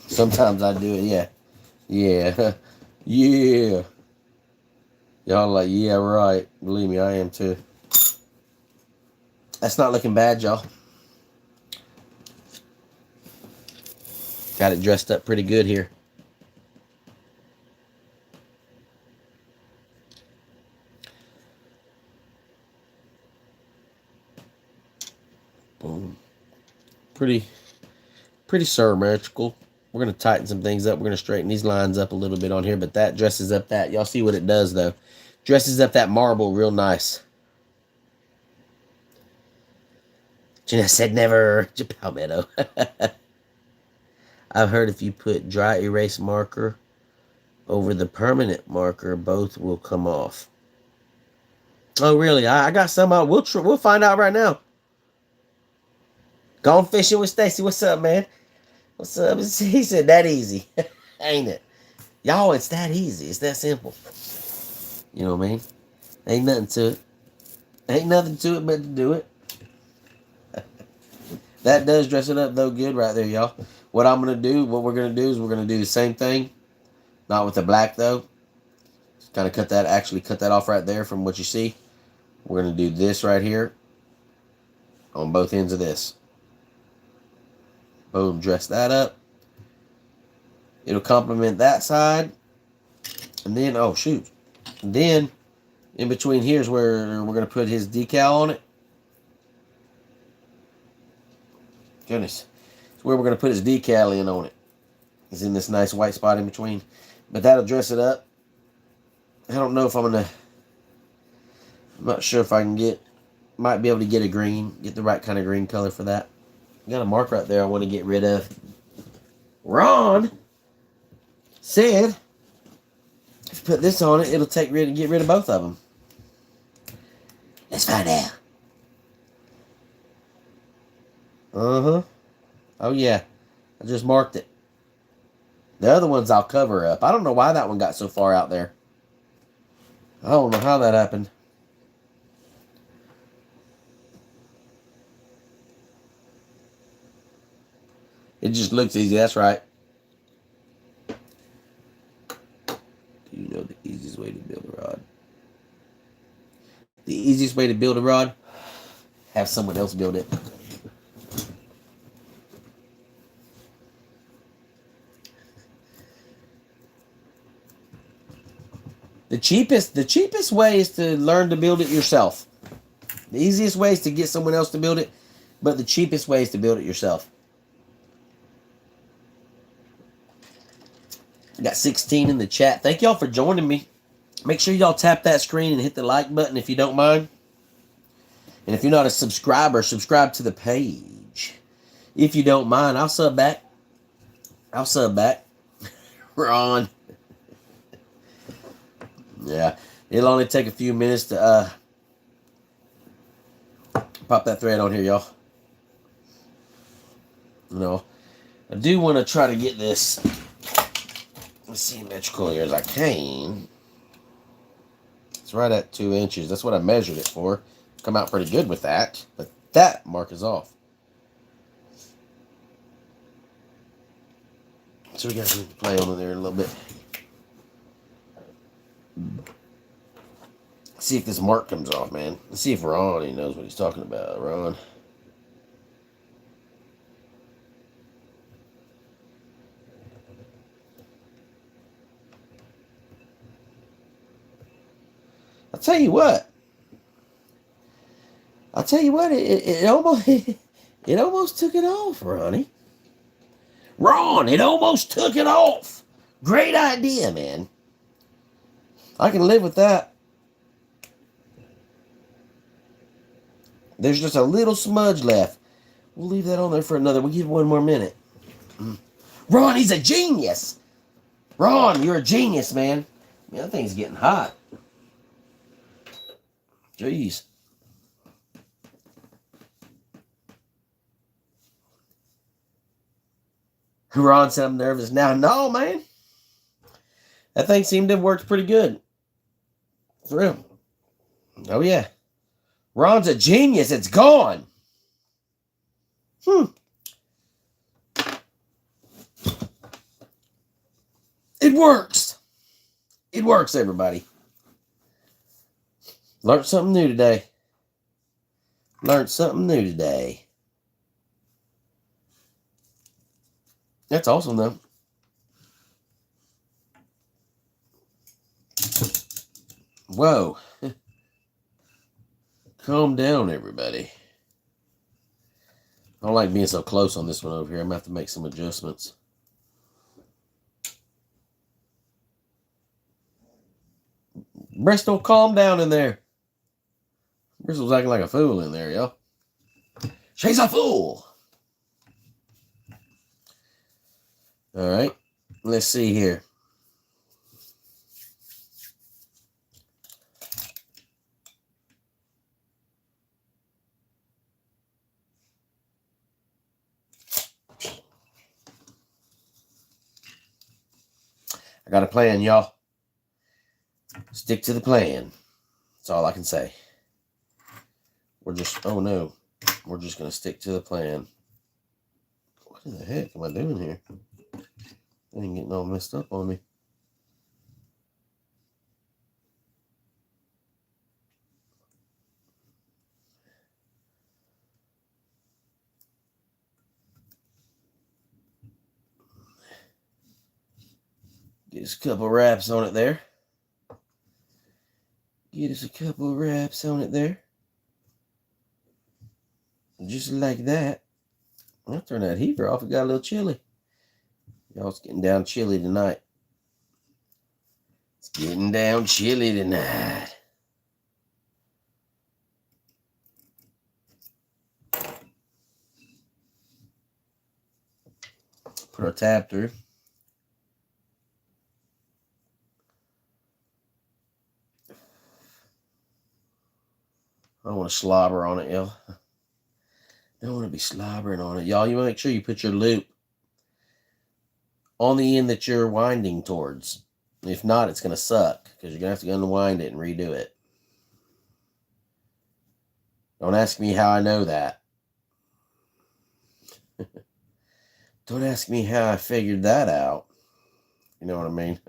A: Sometimes I do it, yeah. Yeah. Yeah. Y'all like, yeah, right. Believe me, I am too. That's not looking bad, y'all. Got it dressed up pretty good here. Boom. Pretty symmetrical. We're going to tighten some things up. We're going to straighten these lines up a little bit on here, but that dresses up that. Y'all see what it does, though. Dresses up that marble real nice. Jeanette said never. Palmetto. I've heard if you put dry erase marker over the permanent marker, both will come off. Oh, really? I got some out. We'll find out right now. Gone fishing with Stacy. What's up, man? What's up? He said that easy. Ain't it? Y'all, it's that easy. It's that simple. You know what I mean? Ain't nothing to it. Ain't nothing to it but to do it. That does dress it up, though, good right there, y'all. What we're going to do is we're going to do the same thing. Not with the black, though. Just kind of cut that off right there from what you see. We're going to do this right here on both ends of this. Boom, dress that up. It'll complement that side. And then, oh, shoot. And then, in between here is where we're going to put his decal on it. Goodness. It's where we're going to put his decal in on it. It's in this nice white spot in between. But that'll dress it up. I don't know if I'm not sure if I can might be able to get a green. Get the right kind of green color for that. Got a mark right there I want to get rid of. Ron said if you put this on it, it'll get rid of both of them. Let's find out. Uh-huh. Oh, yeah. I just marked it. The other ones I'll cover up. I don't know why that one got so far out there. I don't know how that happened. It just looks easy. That's right. Do you know the easiest way to build a rod? The easiest way to build a rod? Have someone else build it. The cheapest way is to learn to build it yourself. The easiest way is to get someone else to build it, but the cheapest way is to build it yourself. Got 16 in the chat. Thank y'all for joining me. Make sure y'all tap that screen and hit the like button if you don't mind. And if you're not a subscriber, subscribe to the page. If you don't mind, I'll sub back. We're on. Yeah, it'll only take a few minutes to pop that thread on here, y'all. You know, I do want to try to get this as symmetrical here as I can. It's right at 2 inches. That's what I measured it for. Come out pretty good with that, but that mark is off. So we got to play on there a little bit. See if this mark comes off, man. Let's see if Ron, he knows what he's talking about. Ron. I'll tell you what. It almost it almost took it off, Ronnie. Ron, it almost took it off. Great idea, man. I can live with that. There's just a little smudge left. We'll leave that on there for another. We'll give it 1 more minute. Ron, he's a genius. Ron, you're a genius, man. Man, that thing's getting hot. Jeez. Ron said I'm nervous now. No, man. That thing seemed to have worked pretty good. For real. Oh, yeah. Ron's a genius. It's gone. It works. It works, everybody. Learned something new today. Learned something new today. That's awesome, though. Whoa. Calm down, everybody. I don't like being so close on this one over here. I'm going to have to make some adjustments. Bristol, calm down in there. Bristol's acting like a fool in there, y'all. She's a fool. All right. Let's see here. I got a plan, y'all. Stick to the plan. That's all I can say. We're just going to stick to the plan. What in the heck am I doing here? I ain't getting all messed up on me. Get us a couple wraps on it there. Get us a couple of wraps on it there. Just like that. I'll turn that heater off. It got a little chilly. Y'all, it's getting down chilly tonight. It's getting down chilly tonight. Put our tab through. I don't want to slobber on it, y'all. Don't want to be slobbering on it. Y'all, you want to make sure you put your loop on the end that you're winding towards. If not, it's going to suck because you're going to have to unwind it and redo it. Don't ask me how I know that. Don't ask me how I figured that out. You know what I mean?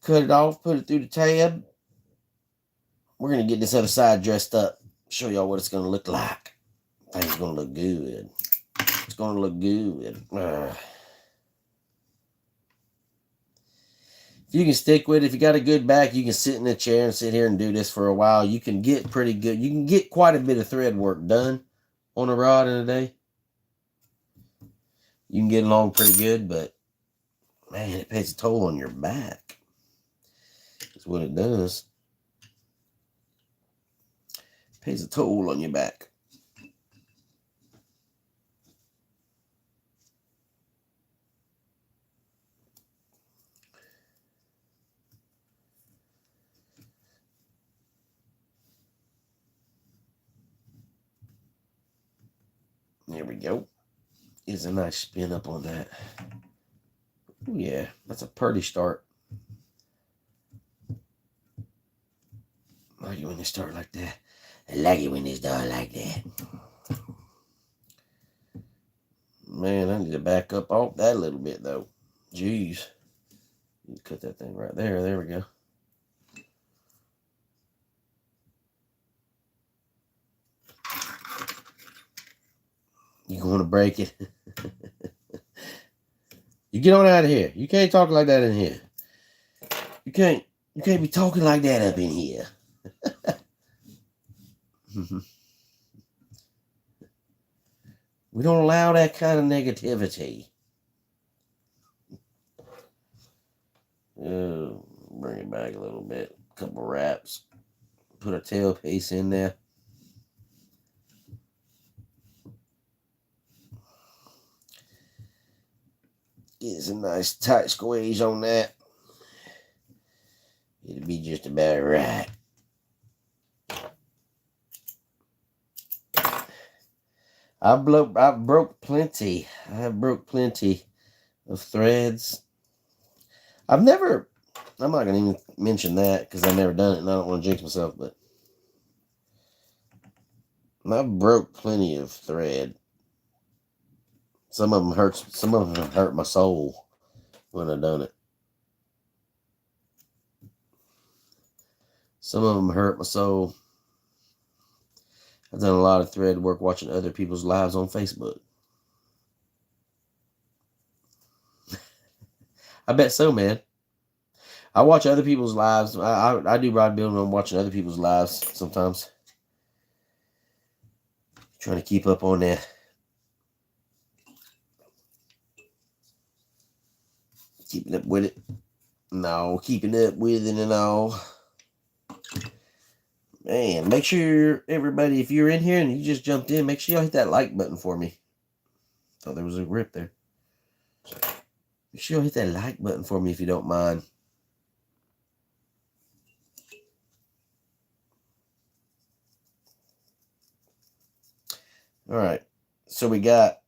A: Cut it off, put it through the tab. We're going to get this other side dressed up. Show y'all what it's going to look like. I think it's going to look good. It's going to look good. If you can stick with it, if you got a good back, you can sit in a chair and sit here and do this for a while. You can get pretty good. You can get quite a bit of thread work done on a rod in a day. You can get along pretty good, but man, it pays a toll on your back. That's what it does. It pays a toll on your back. There we go. It's a nice spin up on that. Oh yeah, that's a pretty start. I like it when they start like that. I like it when they start like that. Man, I need to back up off that a little bit though. Jeez. You cut that thing right there. There we go. You going to break it? You get on out of here. You can't talk like that in here. You can't be talking like that up in here. We don't allow that kind of negativity. Bring it back a little bit. A couple wraps. Put a tail piece in there. Get some nice tight squeeze on that. It'll be just about right. I broke plenty. I have broke plenty of threads. I'm not going to even mention that because I've never done it and I don't want to jinx myself, but I broke plenty of thread. Some of them hurt my soul when I done it. Some of them hurt my soul. I've done a lot of thread work watching other people's lives on Facebook. I bet so, man. I watch other people's lives. I do rod building on watching other people's lives sometimes. Trying to keep up on that. Keeping up with it. No, keeping up with it and all. Man, make sure everybody, if you're in here and you just jumped in, make sure y'all hit that like button for me. Thought there was a rip there. Make sure y'all hit that like button for me if you don't mind. All right, so we got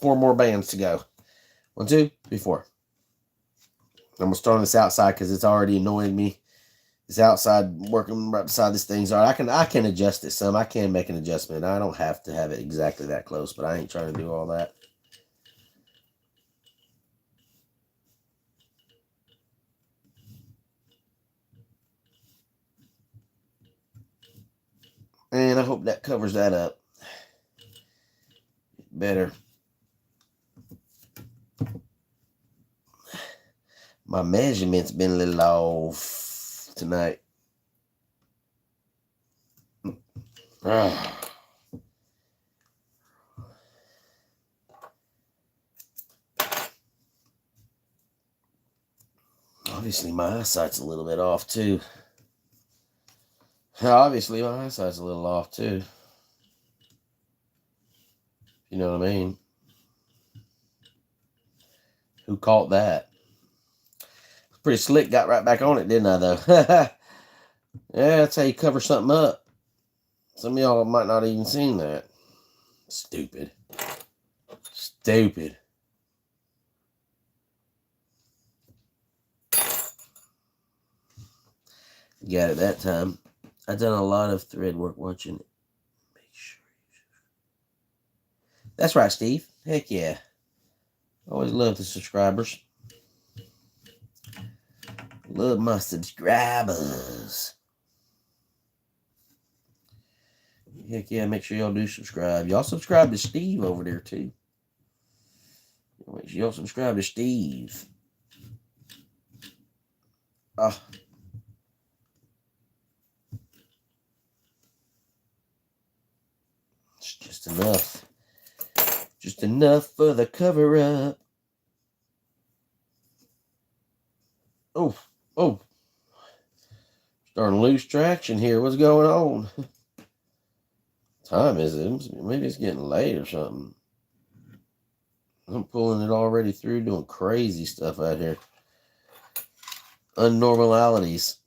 A: 4 more bands to go. 1, 2, 3, 4. I'm going to start on this outside because it's already annoying me. This outside working right beside this thing's all right. I can adjust it some. I can make an adjustment. I don't have to have it exactly that close, but I ain't trying to do all that. And I hope that covers that up better. My measurement's been a little off tonight. Obviously, my eyesight's a little bit off, too. Obviously, my eyesight's a little off, too. You know what I mean? Who caught that? Pretty slick, got right back on it, didn't I, though? Yeah, that's how you cover something up. Some of y'all might not even seen that. Stupid. Stupid. Got it that time. I've done a lot of thread work watching it. Make sure you... That's right, Steve. Heck yeah. Always love the subscribers. Love my subscribers. Heck yeah, make sure y'all do subscribe. Y'all subscribe to Steve over there too. Make sure y'all subscribe to Steve. Oh. It's just enough. Just enough for the cover-up. Oh, oh. Starting to lose traction here. What's going on? Time is it? Maybe it's getting late or something. I'm pulling it already through, doing crazy stuff out here. Unnormalities.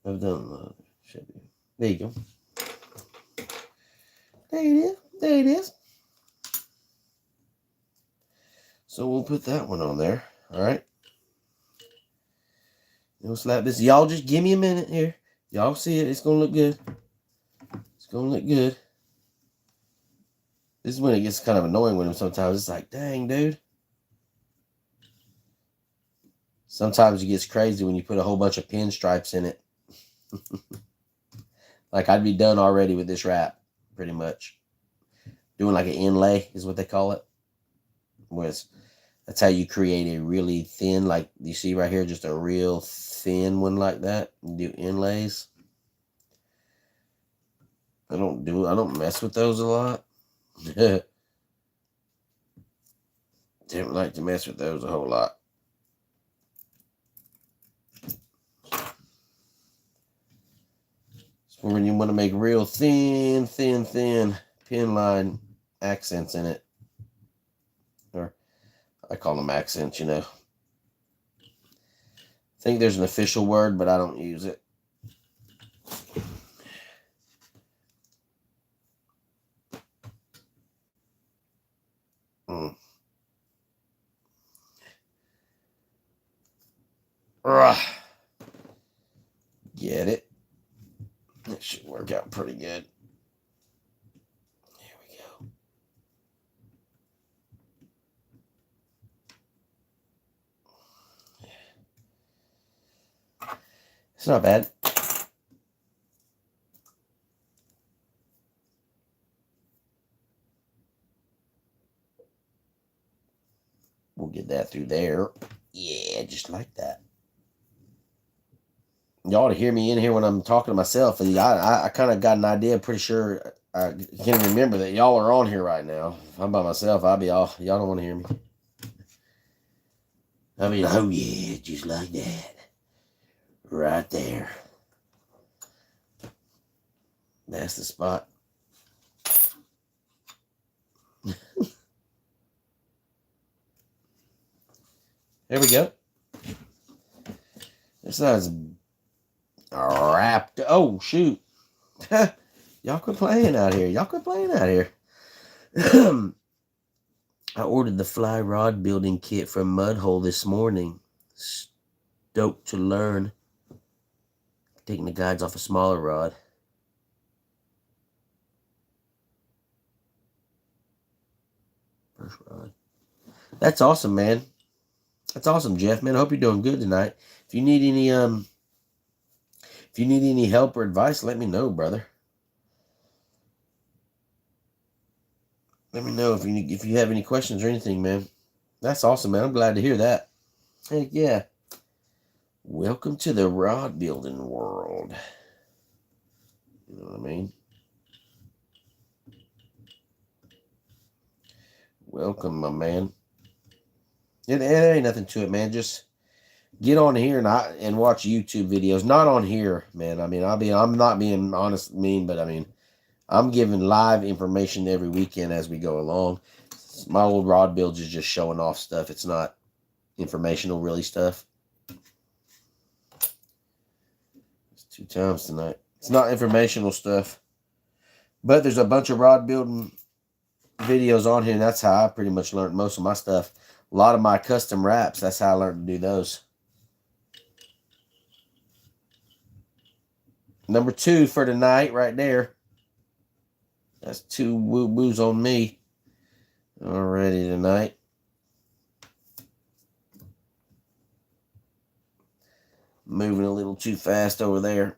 A: I've done should be. There you go. There it is. There it is. So we'll put that one on there. All right. We'll slap this. Y'all just give me a minute here. Y'all see it. It's going to look good. It's going to look good. This is when it gets kind of annoying with him sometimes. It's like, dang, dude. Sometimes it gets crazy when you put a whole bunch of pinstripes in it. Like I'd be done already with this wrap, pretty much. Doing like an inlay is what they call it. That's how you create a really thin, like you see right here, just a real thin one like that. You do inlays. I don't mess with those a lot. Don't like to mess with those a whole lot. So when you want to make real thin pin line accents in it. Or I call them accents, you know. I think there's an official word, but I don't use it. Get it? It should work out pretty good. There we go. It's not bad. We'll get that through there. Yeah, just like that. Y'all ought to hear me in here when I'm talking to myself. I kind of got an idea. Pretty sure I can't remember that y'all are on here right now. If I'm by myself, I'll be off. Y'all don't want to hear me. I mean, oh yeah, just like that. Right there. That's the spot. There we go. This side's wrapped. Oh, shoot. Y'all quit playing out here. Y'all quit playing out here. I ordered the fly rod building kit from Mudhole this morning. Stoked to learn. Taking the guides off a smaller rod. First rod. That's awesome, man. That's awesome, Jeff, man. I hope you're doing good tonight. If you need any help or advice, let me know, brother. Let me know if you have any questions or anything, man. That's awesome, man. I'm glad to hear that. Heck yeah. Welcome to the rod building world. You know what I mean? Welcome, my man. It ain't nothing to it, man. Just get on here and watch YouTube videos. Not on here, man. I mean, I'm not being honest, but I mean, I'm giving live information every weekend as we go along. My old rod builds is just showing off stuff. It's not informational, really stuff. It's 2 times tonight. It's not informational stuff. But there's a bunch of rod building videos on here, and that's how I pretty much learned most of my stuff. A lot of my custom wraps, that's how I learned to do those. Number 2 for tonight, right there. That's 2 woo-woos on me already tonight. Moving a little too fast over there.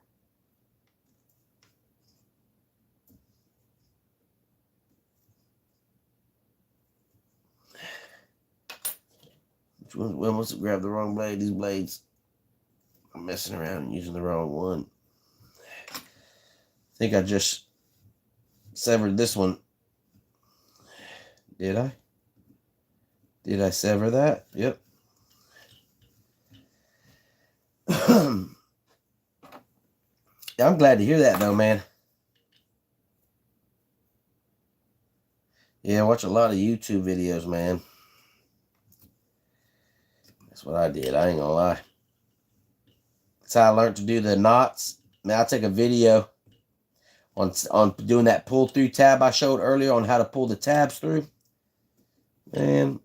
A: Well, must have grabbed the wrong blade. These blades, I'm messing around and using the wrong one. I think I just severed this one. Did I? Did I sever that? Yep. Yeah, I'm glad to hear that, though, man. Yeah, I watch a lot of YouTube videos, man. That's what I did. I ain't gonna lie. That's how I learned to do the knots. Man, I'll take a video on doing that pull through tab I showed earlier on how to pull the tabs through. Man,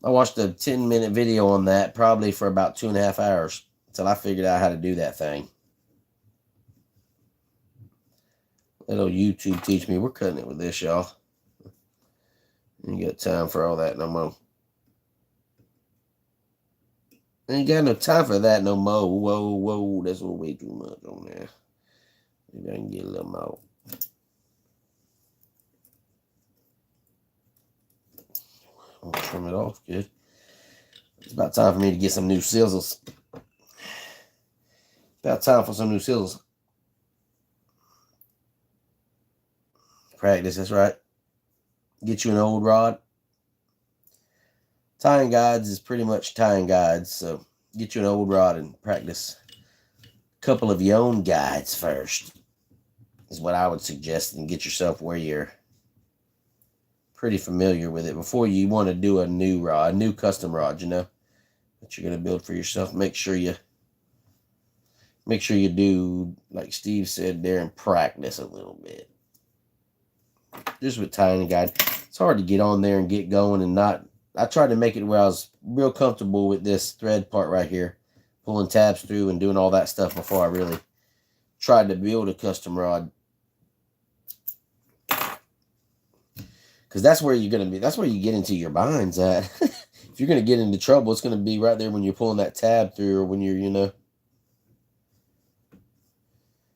A: I watched a 10-minute video on that probably for about 2.5 hours until I figured out how to do that thing. Little YouTube teach me. We're cutting it with this, y'all. Ain't got time for all that no more. Ain't got no time for that no more. Whoa, whoa, that's way too much on there. Maybe I can get a little more. I'll trim it off good. It's about time for me to get some new scissors. About time for some new scissors. Practice, that's right. Get you an old rod. Tying guides is pretty much tying guides, so get you an old rod and practice a couple of your own guides first, is what I would suggest, and get yourself where you're pretty familiar with it before you want to do a new rod, a new custom rod, you know, that you're going to build for yourself. Make sure you do, like Steve said there, and practice a little bit. Just with tying a guide, it's hard to get on there and get going and not. I tried to make it where I was real comfortable with this thread part right here, pulling tabs through and doing all that stuff before I really tried to build a custom rod. Because that's where you're going to be. That's where you get into your binds at. If you're going to get into trouble, it's going to be right there when you're pulling that tab through, or when you're, you know,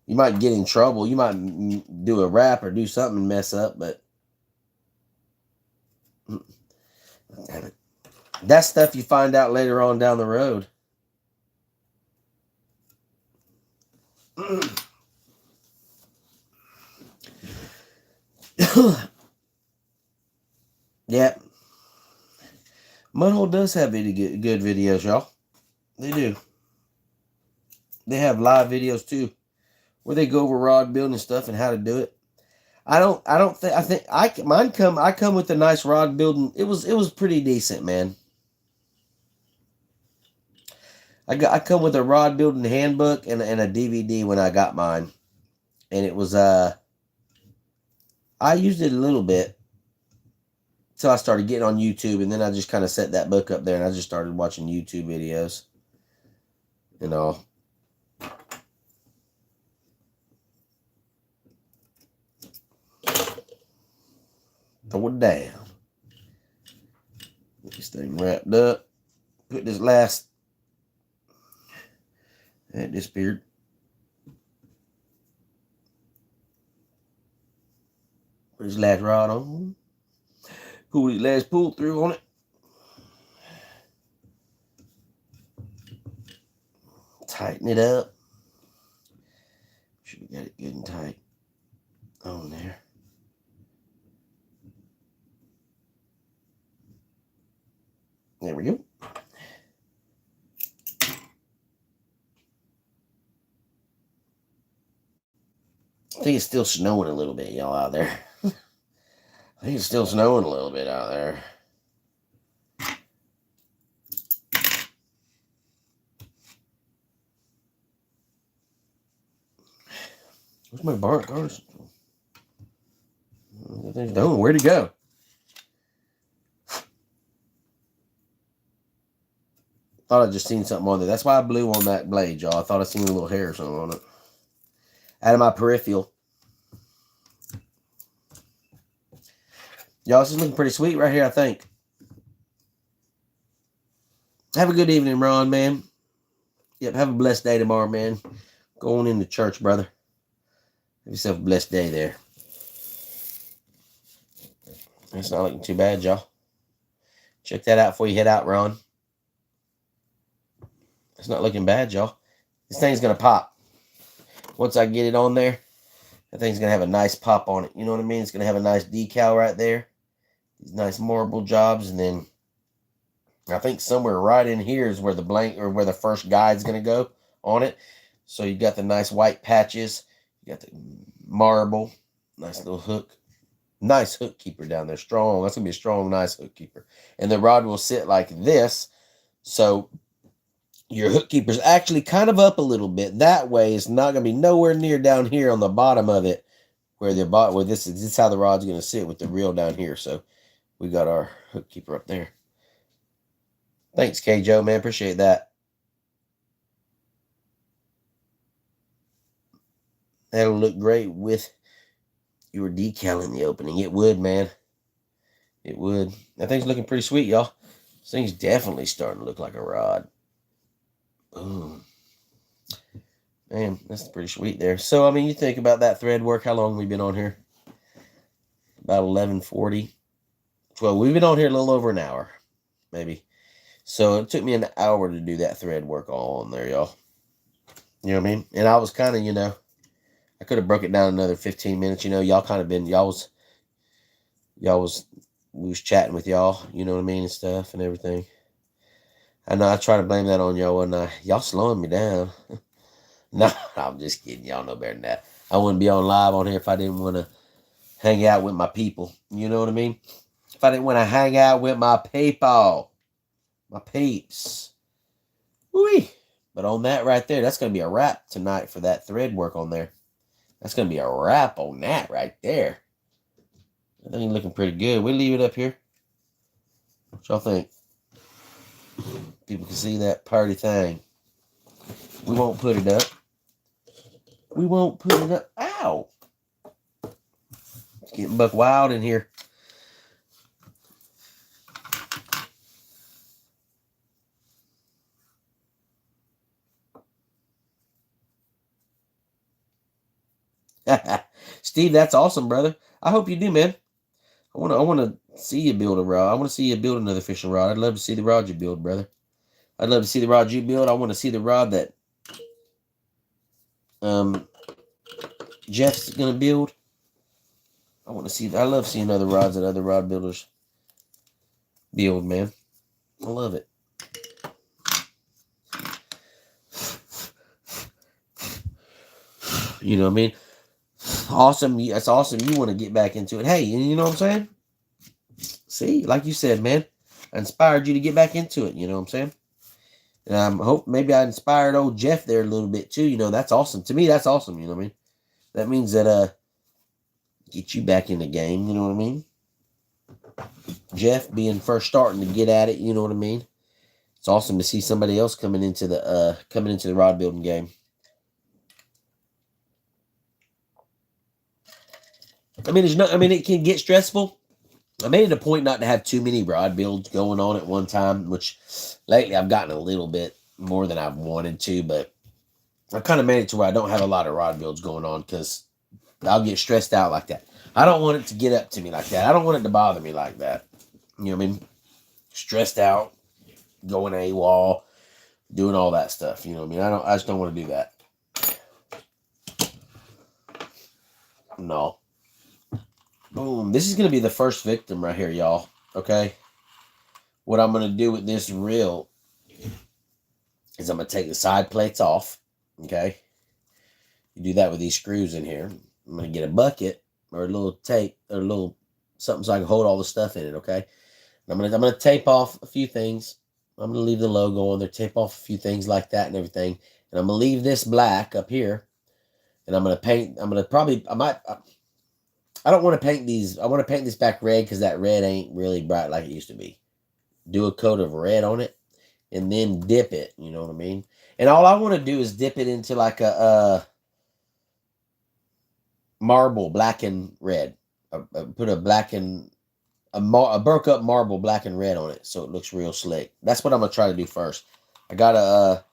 A: you might get in trouble. You might do a wrap or do something and mess up, but damn it. That's stuff you find out later on down the road. Yeah. Mudhole does have good videos, y'all. They do. They have live videos too, where they go over rod building stuff and how to do it. I come with a nice rod building. It was pretty decent, man. I come with a rod building handbook and a DVD when I got mine. And it was I used it a little bit until I started getting on YouTube, and then I just kind of set that book up there and I just started watching YouTube videos. You know. Throw it down. Get this thing wrapped up. Put this last. That disappeared. Put this last rod on. Pull this last pull through on it. Tighten it up. Should have got it good and tight on there. There we go. I think it's still snowing a little bit, y'all, out there. I think it's still snowing a little bit out there. Where's my garnish? Everything's done. Where'd it go? Thought I just seen something on there. That's why I blew on that blade, y'all. I thought I seen a little hair or something on it. Out of my peripheral. Y'all, this is looking pretty sweet right here, I think. Have a good evening, Ron, man. Yep, have a blessed day tomorrow, man. Go on into church, brother. Have yourself a blessed day there. It's not looking too bad, y'all. Check that out before you head out, Ron. It's not looking bad, y'all. This thing's going to pop. Once I get it on there, that thing's going to have a nice pop on it. You know what I mean? It's going to have a nice decal right there. These nice marble jobs. And then I think somewhere right in here is where the blank or where the first guide's going to go on it. So you got the nice white patches. You got the marble. Nice little hook. Nice hook keeper down there. Strong. That's going to be a strong, nice hook keeper. And the rod will sit like this. So your hook keeper's actually kind of up a little bit. That way, it's not going to be nowhere near down here on the bottom of it. Where this is how the rod's going to sit with the reel down here. So we got our hook keeper up there. Thanks, K. Joe, man. Appreciate that. That'll look great with your decal in the opening. It would, man. It would. That thing's looking pretty sweet, y'all. This thing's definitely starting to look like a rod. Boom. Man, that's pretty sweet there. So, I mean, you think about that thread work. How long have we been on here? About 11:40. Well, we've been on here a little over an hour, maybe. So, it took me an hour to do that thread work all on there, y'all. You know what I mean? And I was kind of, you know, I could have broke it down another 15 minutes. You know, y'all kind of been, we was chatting with y'all, you know what I mean, and stuff and everything. I know I try to blame that on y'all, and y'all slowing me down. No, I'm just kidding. Y'all know better than that. I wouldn't be on live on here if I didn't want to hang out with my people. You know what I mean? If I didn't want to hang out with my people. My peeps. Whee! But on that right there, that's going to be a wrap tonight for that thread work on there. That's going to be a wrap on that right there. I think looking pretty good. We'll leave it up here. What y'all think? People can see that party thing. We won't put it up. We won't put it up. Ow! It's getting buck wild in here. Steve, that's awesome, brother. I hope you do, man. I want to see you build a rod. I want to see you build another fishing rod. I'd love to see the rod you build, brother. I'd love to see the rod you build. I want to see the rod that Jeff's gonna build. I love seeing other rods that other rod builders build, man. I love it. You know what I mean? Awesome. That's awesome. You want to get back into it. Hey, you know what I'm saying? See, like you said, man, I inspired you to get back into it. You know what I'm saying? And I hope maybe I inspired old Jeff there a little bit too. You know, that's awesome. To me, that's awesome. You know what I mean? That means that get you back in the game. You know what I mean? Jeff being first starting to get at it. You know what I mean? It's awesome to see somebody else coming into the rod building game. I mean, it can get stressful. I made it a point not to have too many rod builds going on at one time, which lately I've gotten a little bit more than I've wanted to, but I kind of made it to where I don't have a lot of rod builds going on because I'll get stressed out like that. I don't want it to get up to me like that. I don't want it to bother me like that. You know what I mean? Stressed out, going AWOL, doing all that stuff. You know what I mean? I just don't want to do that. No. Boom. This is going to be the first victim right here, y'all. Okay? What I'm going to do with this reel is I'm going to take the side plates off. Okay? You do that with these screws in here. I'm going to get a bucket or a little tape or a little something so I can hold all the stuff in it. Okay? I'm going to tape off a few things. I'm going to leave the logo on there, tape off a few things like that and everything. And I'm going to leave this black up here. And I'm going to paint. I I don't want to paint these. I want to paint this back red because that red ain't really bright like it used to be. Do a coat of red on it and then dip it. You know what I mean? And all I want to do is dip it into like a marble black and red. Put a black and a broke up marble black and red on it so it looks real slick. That's what I'm gonna try to do first. I got a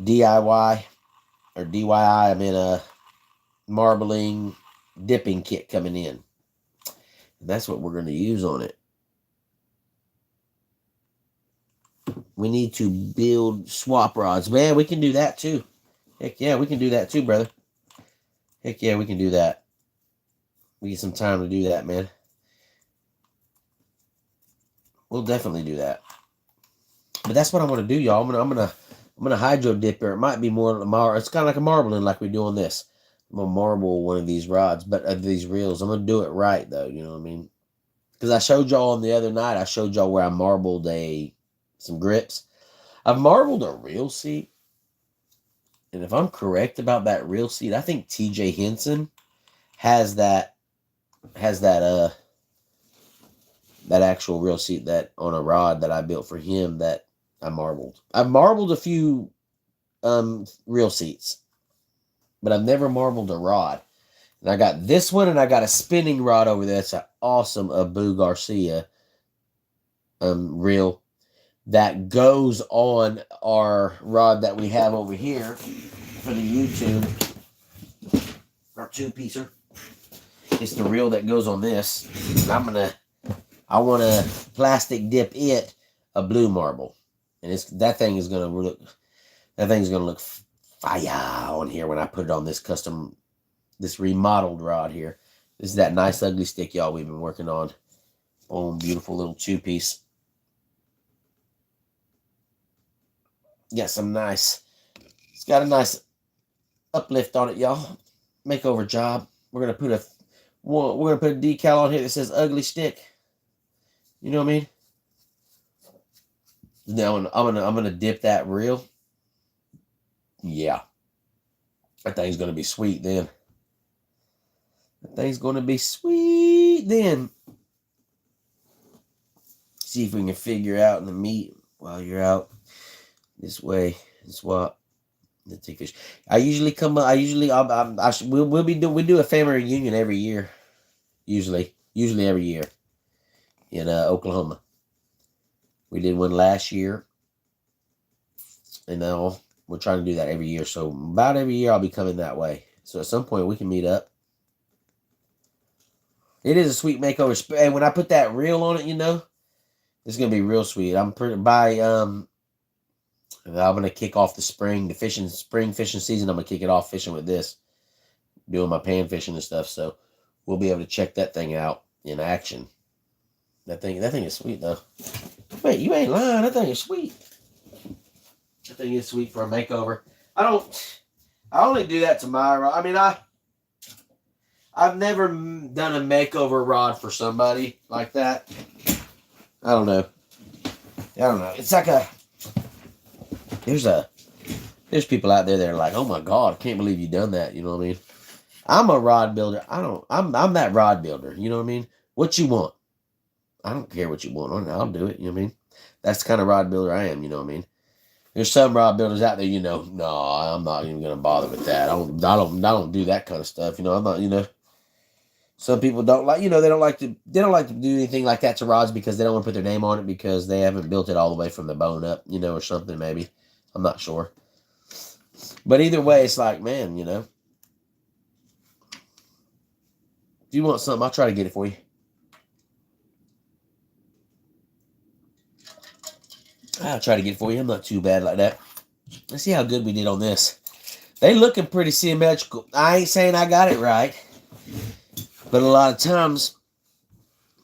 A: DIY or DIY. I'm in a marbling dipping kit coming in. And that's what we're gonna use on it. We need to build swap rods. Man, we can do that too. Heck yeah, we can do that too, brother. Heck yeah, we can do that. We get some time to do that, man. We'll definitely do that. But that's what I'm gonna do, y'all. I'm gonna hydro dip it. It might be more. It's kind of like a marbling, like we do on this. I'm gonna marble one of these rods, but of these reels. I'm gonna do it right though. You know what I mean? Because I showed y'all on the other night. I showed y'all where I marbled some grips. I've marbled a reel seat, and if I'm correct about that reel seat, I think T.J. Henson has that actual reel seat that on a rod that I built for him that I marbled. I've marbled a few reel seats, but I've never marbled a rod. And I got this one, and I got a spinning rod over there. It's an awesome Abu Garcia reel that goes on our rod that we have over here for the YouTube, our two-piecer. It's the reel that goes on this. And I want to plastic dip it a blue marble, and that thing's gonna look fire on here when I put it on this remodeled rod here. This is that nice ugly stick, y'all, we've been working on. Boom, beautiful little two-piece. Got some nice. It's got a nice uplift on it, y'all. Makeover job. We're gonna put a decal on here that says ugly stick. You know what I mean? Now I'm gonna dip that reel. Yeah, that thing's gonna be sweet then. That thing's gonna be sweet then. See if we can figure out in the meat while you're out this way and swap the tickfish. We do a family reunion every year. Usually every year in Oklahoma. We did one last year, and now we're trying to do that every year. So about every year I'll be coming that way. So at some point we can meet up. It is a sweet makeover. And when I put that reel on it, you know, it's gonna be real sweet. I'm gonna kick off the spring fishing season. I'm gonna kick it off fishing with this, doing my pan fishing and stuff. So we'll be able to check that thing out in action. That thing is sweet though. Wait, you ain't lying. That thing is sweet. That thing is sweet for a makeover. I only do that to my rod. I mean, I've never done a makeover rod for somebody like that. I don't know. It's like there's people out there that are like, oh my God, I can't believe you done that. You know what I mean? I'm a rod builder. I'm that rod builder. You know what I mean? What you want? I don't care what you want. I'll do it. You know what I mean? That's the kind of rod builder I am. You know what I mean? There's some rod builders out there, you know, no, I'm not even gonna bother with that. I don't do that kind of stuff. You know, I'm not, you know. Some people don't like, you know, they don't like to do anything like that to rods because they don't want to put their name on it because they haven't built it all the way from the bone up, you know, or something maybe. I'm not sure. But either way, it's like, man, you know. If you want something, I'll try to get it for you. I'll try to get it for you. I'm not too bad like that. Let's see how good we did on this. They looking pretty symmetrical. I ain't saying I got it right. But a lot of times,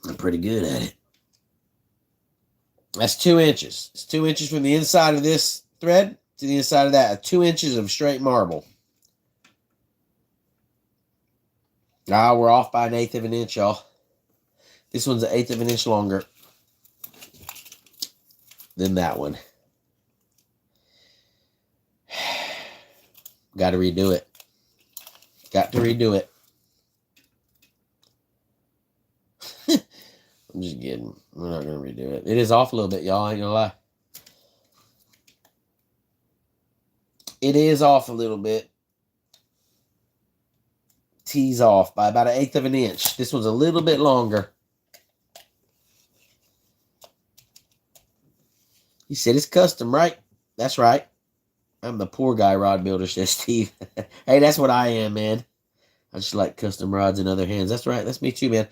A: I'm pretty good at it. That's 2 inches. It's 2 inches from the inside of this thread to the inside of that. 2 inches of straight marble. Ah, we're off by 1/8 of an inch, y'all. This one's 1/8 of an inch longer than that one. Got to redo it. Got to redo it. I'm just kidding. We're not going to redo it. It is off a little bit, y'all. I ain't going to lie. It is off a little bit. Tease off by about 1/8 of an inch. This one's a little bit longer. He said it's custom, right? That's right. I'm the poor guy rod builder, says Steve. Hey, that's what I am, man. I just like custom rods in other hands. That's right. That's me too, man.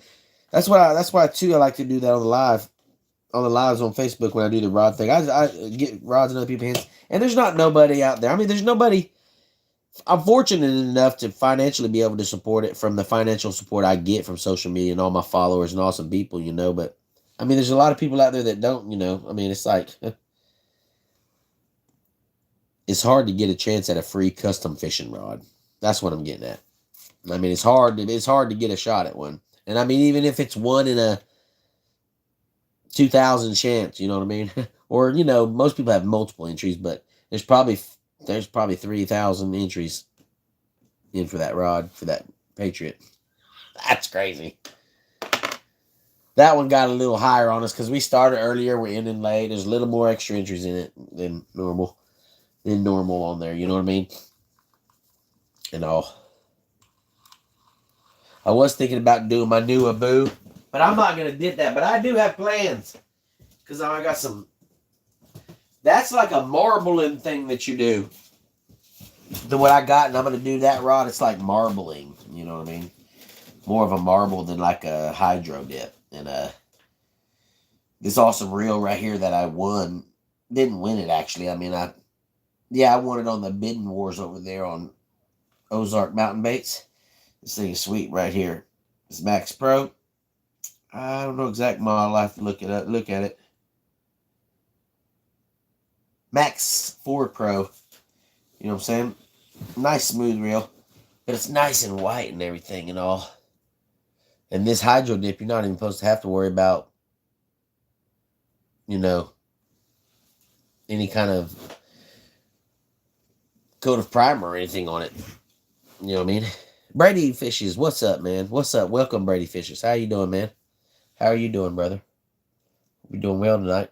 A: That's why too I like to do that on the lives on Facebook when I do the rod thing. I get rods in other people's hands. And there's not nobody out there. I mean, there's nobody. I'm fortunate enough to financially be able to support it from the financial support I get from social media and all my followers and awesome people, you know. But, I mean, there's a lot of people out there that don't, you know. I mean, it's like, it's hard to get a chance at a free custom fishing rod. That's what I'm getting at. I mean, it's hard to get a shot at one. And, I mean, even if it's one in a 2,000 chance, you know what I mean? Or, you know, most people have multiple entries, but there's probably 3,000 entries in for that rod, for that Patriot. That's crazy. That one got a little higher on us because we started earlier. We're ending late. There's a little more extra entries in it than normal on there. You know what I mean? And all. I was thinking about doing my new Abu, but I'm not going to dip that. But I do have plans because I got some. That's like a marbling thing that you do. The what I got, and I'm going to do that rod. It's like marbling. You know what I mean? More of a marble than like a hydro dip. And this awesome reel right here that I won. Didn't win it, actually. I mean, I won it on the bidding wars over there on Ozark Mountain Baits. This thing is sweet right here. It's Max Pro. I don't know exact model. I have to look at it. Max 4 Pro. You know what I'm saying? Nice smooth reel. But it's nice and white and everything and all. And this hydro dip, you're not even supposed to have to worry about, you know, any kind of coat of primer or anything on it. You know what I mean? Brady Fishes, what's up, man? What's up? Welcome, Brady Fishes. How you doing, man? How are you doing, brother? We're doing well tonight.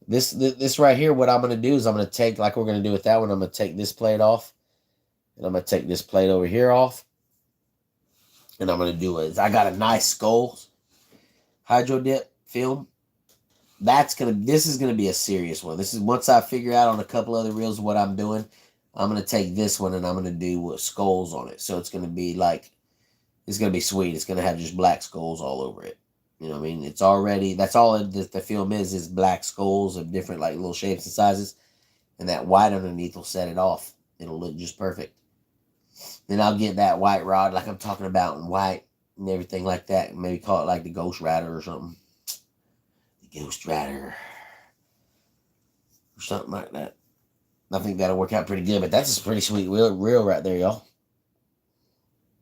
A: This right here, what I'm going to do is I'm going to take, like we're going to do with that one, I'm going to take this plate off. And I'm going to take this plate over here off. And I'm going to do it. I got a nice Skulls hydro dip film. This is going to be a serious one. This is, once I figure out on a couple other reels what I'm doing, I'm going to take this one and I'm going to do skulls on it. So it's going to be like, it's going to be sweet. It's going to have just black skulls all over it. You know what I mean? It's already, that's all the film is black skulls of different like little shapes and sizes. And that white underneath will set it off. It'll look just perfect. Then I'll get that white rod like I'm talking about in white and everything like that. Maybe call it like the Ghost Rider or something. The Ghost Rider. Or something like that. I think that'll work out pretty good. But that's a pretty sweet reel right there, y'all.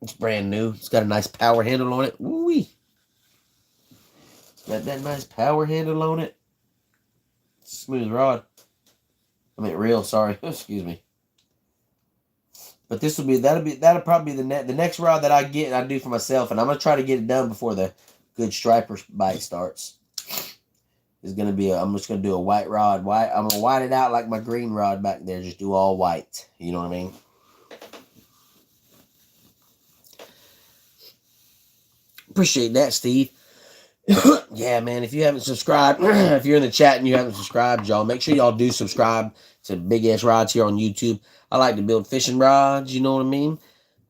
A: It's brand new. It's got a nice power handle on it. Woo-wee. It's got that nice power handle on it. It's a smooth rod. I mean reel, sorry. Excuse me. But that'll probably be the next rod that I get and I do for myself, and I'm gonna try to get it done before the good striper bite starts. Is gonna be I'm just gonna do a white rod. I'm gonna white it out like my green rod back there. Just do all white. You know what I mean? Appreciate that, Steve. Yeah, man. If you haven't subscribed, if you're in the chat and you haven't subscribed, y'all make sure y'all do subscribe to Big Ass Rods here on YouTube. I like to build fishing rods, you know what I mean?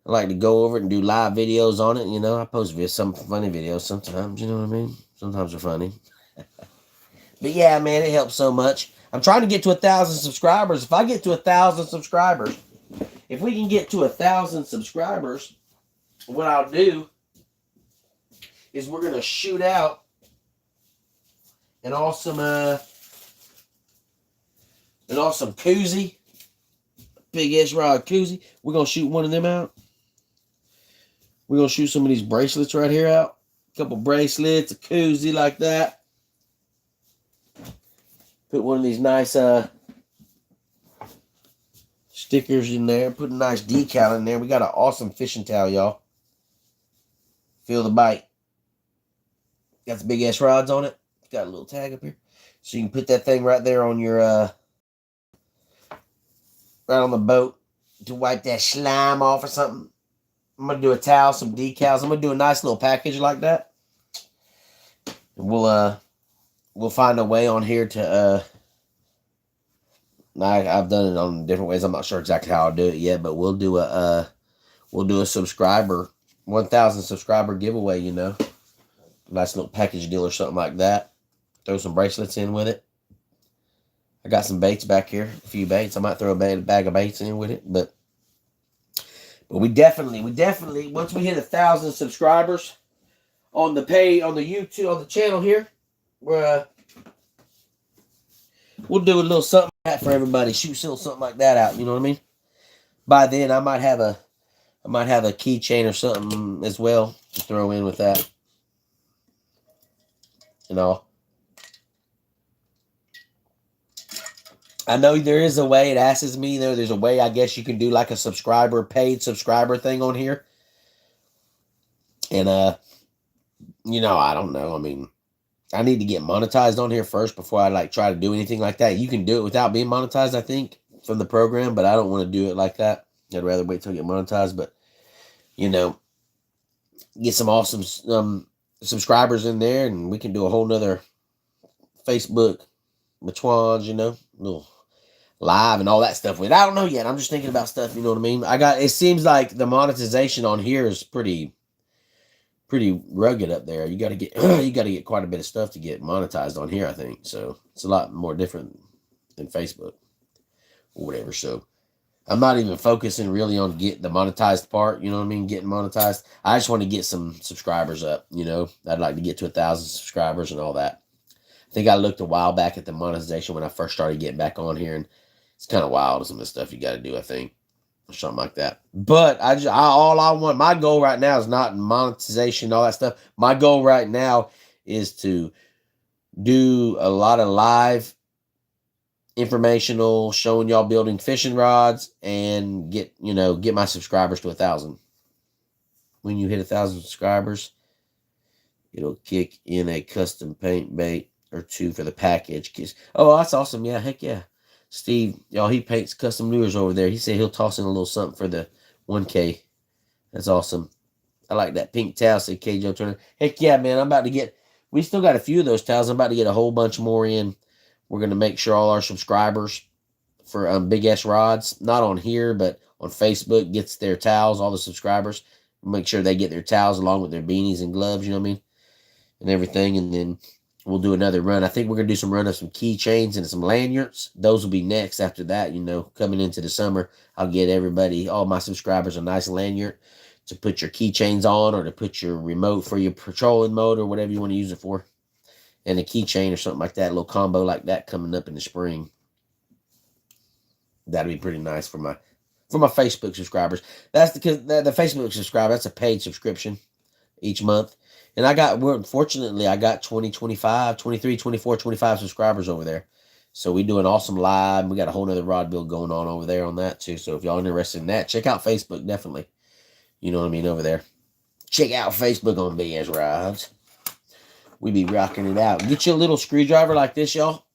A: I like to go over it and do live videos on it, you know. I post some funny videos sometimes, you know what I mean? Sometimes they're funny. But yeah, man, it helps so much. I'm trying to get to 1,000 subscribers. If I get to 1,000 subscribers, if we can get to 1,000 subscribers, what I'll do is we're going to shoot out an awesome koozie. Big ass rod koozie. We're going to shoot one of them out. We're going to shoot some of these bracelets right here out. A couple bracelets, a koozie like that. Put one of these nice stickers in there. Put a nice decal in there. We got an awesome fishing towel, y'all. Feel the bite. Got the BigSrod's on it. Got a little tag up here. So you can put that thing right there on your, right on the boat to wipe that slime off or something. I'm going to do a towel, some decals. I'm going to do a nice little package like that. And we'll find a way on here to, I've done it on different ways. I'm not sure exactly how I'll do it yet, but we'll do a subscriber, 1,000 subscriber giveaway, you know. Nice little package deal or something like that. Throw some bracelets in with it. I got some baits back here, a few baits. I might throw a bag of baits in with it, but we definitely, once we hit 1,000 subscribers on the YouTube, on the channel here, we'll do a little something like that for everybody. Shoot something like that out. You know what I mean? By then, I might have a keychain or something as well to throw in with that. You know, I know there is a way. It asks me there. There's a way. I guess you can do like a paid subscriber thing on here. And you know, I don't know. I mean, I need to get monetized on here first before I like try to do anything like that. You can do it without being monetized, I think, from the program, but I don't want to do it like that. I'd rather wait till I get monetized. But you know, get some awesome subscribers in there, and we can do a whole nother Facebook Matwans, you know, little live and all that stuff with. I don't know yet. I'm just thinking about stuff, you know what I mean? It seems like the monetization on here is pretty rugged up there. You got to get quite a bit of stuff to get monetized on here, I think. So it's a lot more different than Facebook or whatever. So I'm not even focusing really on getting the monetized part, you know what I mean? Getting monetized. I just want to get some subscribers up, you know. I'd like to get to 1,000 subscribers and all that. I think I looked a while back at the monetization when I first started getting back on here, and it's kind of wild, some of the stuff you got to do, I think, or something like that. But all I want, my goal right now is not monetization, all that stuff. My goal right now is to do a lot of live informational, showing y'all building fishing rods, and get my subscribers to 1,000. When you hit 1,000 subscribers, it'll kick in a custom paint bait or 2 for the package. Oh, that's awesome. Yeah, heck yeah. Steve, y'all, he paints custom lures over there. He said he'll toss in a little something for the 1K. That's awesome. I like that pink towel, said K. Joe Turner. Heck yeah, man. We still got a few of those towels. I'm about to get a whole bunch more in. We're going to make sure all our subscribers for BigSrod's, not on here, but on Facebook, gets their towels, all the subscribers. Make sure they get their towels along with their beanies and gloves, you know what I mean? And everything. And then we'll do another run. I think we're going to do some run of some keychains and some lanyards. Those will be next after that, you know, coming into the summer. I'll get all my subscribers a nice lanyard to put your keychains on, or to put your remote for your patrolling mode, or whatever you want to use it for. And a keychain or something like that, a little combo like that coming up in the spring. That'd be pretty nice for my Facebook subscribers. That's because the Facebook subscriber, that's a paid subscription each month. And unfortunately, I got 23, 24, 25 subscribers over there. So we do an awesome live. We got a whole nother rod build going on over there on that too. So if y'all interested in that, check out Facebook, definitely. You know what I mean, over there. Check out Facebook on BigSrod's. We be rocking it out. Get you a little screwdriver like this, y'all.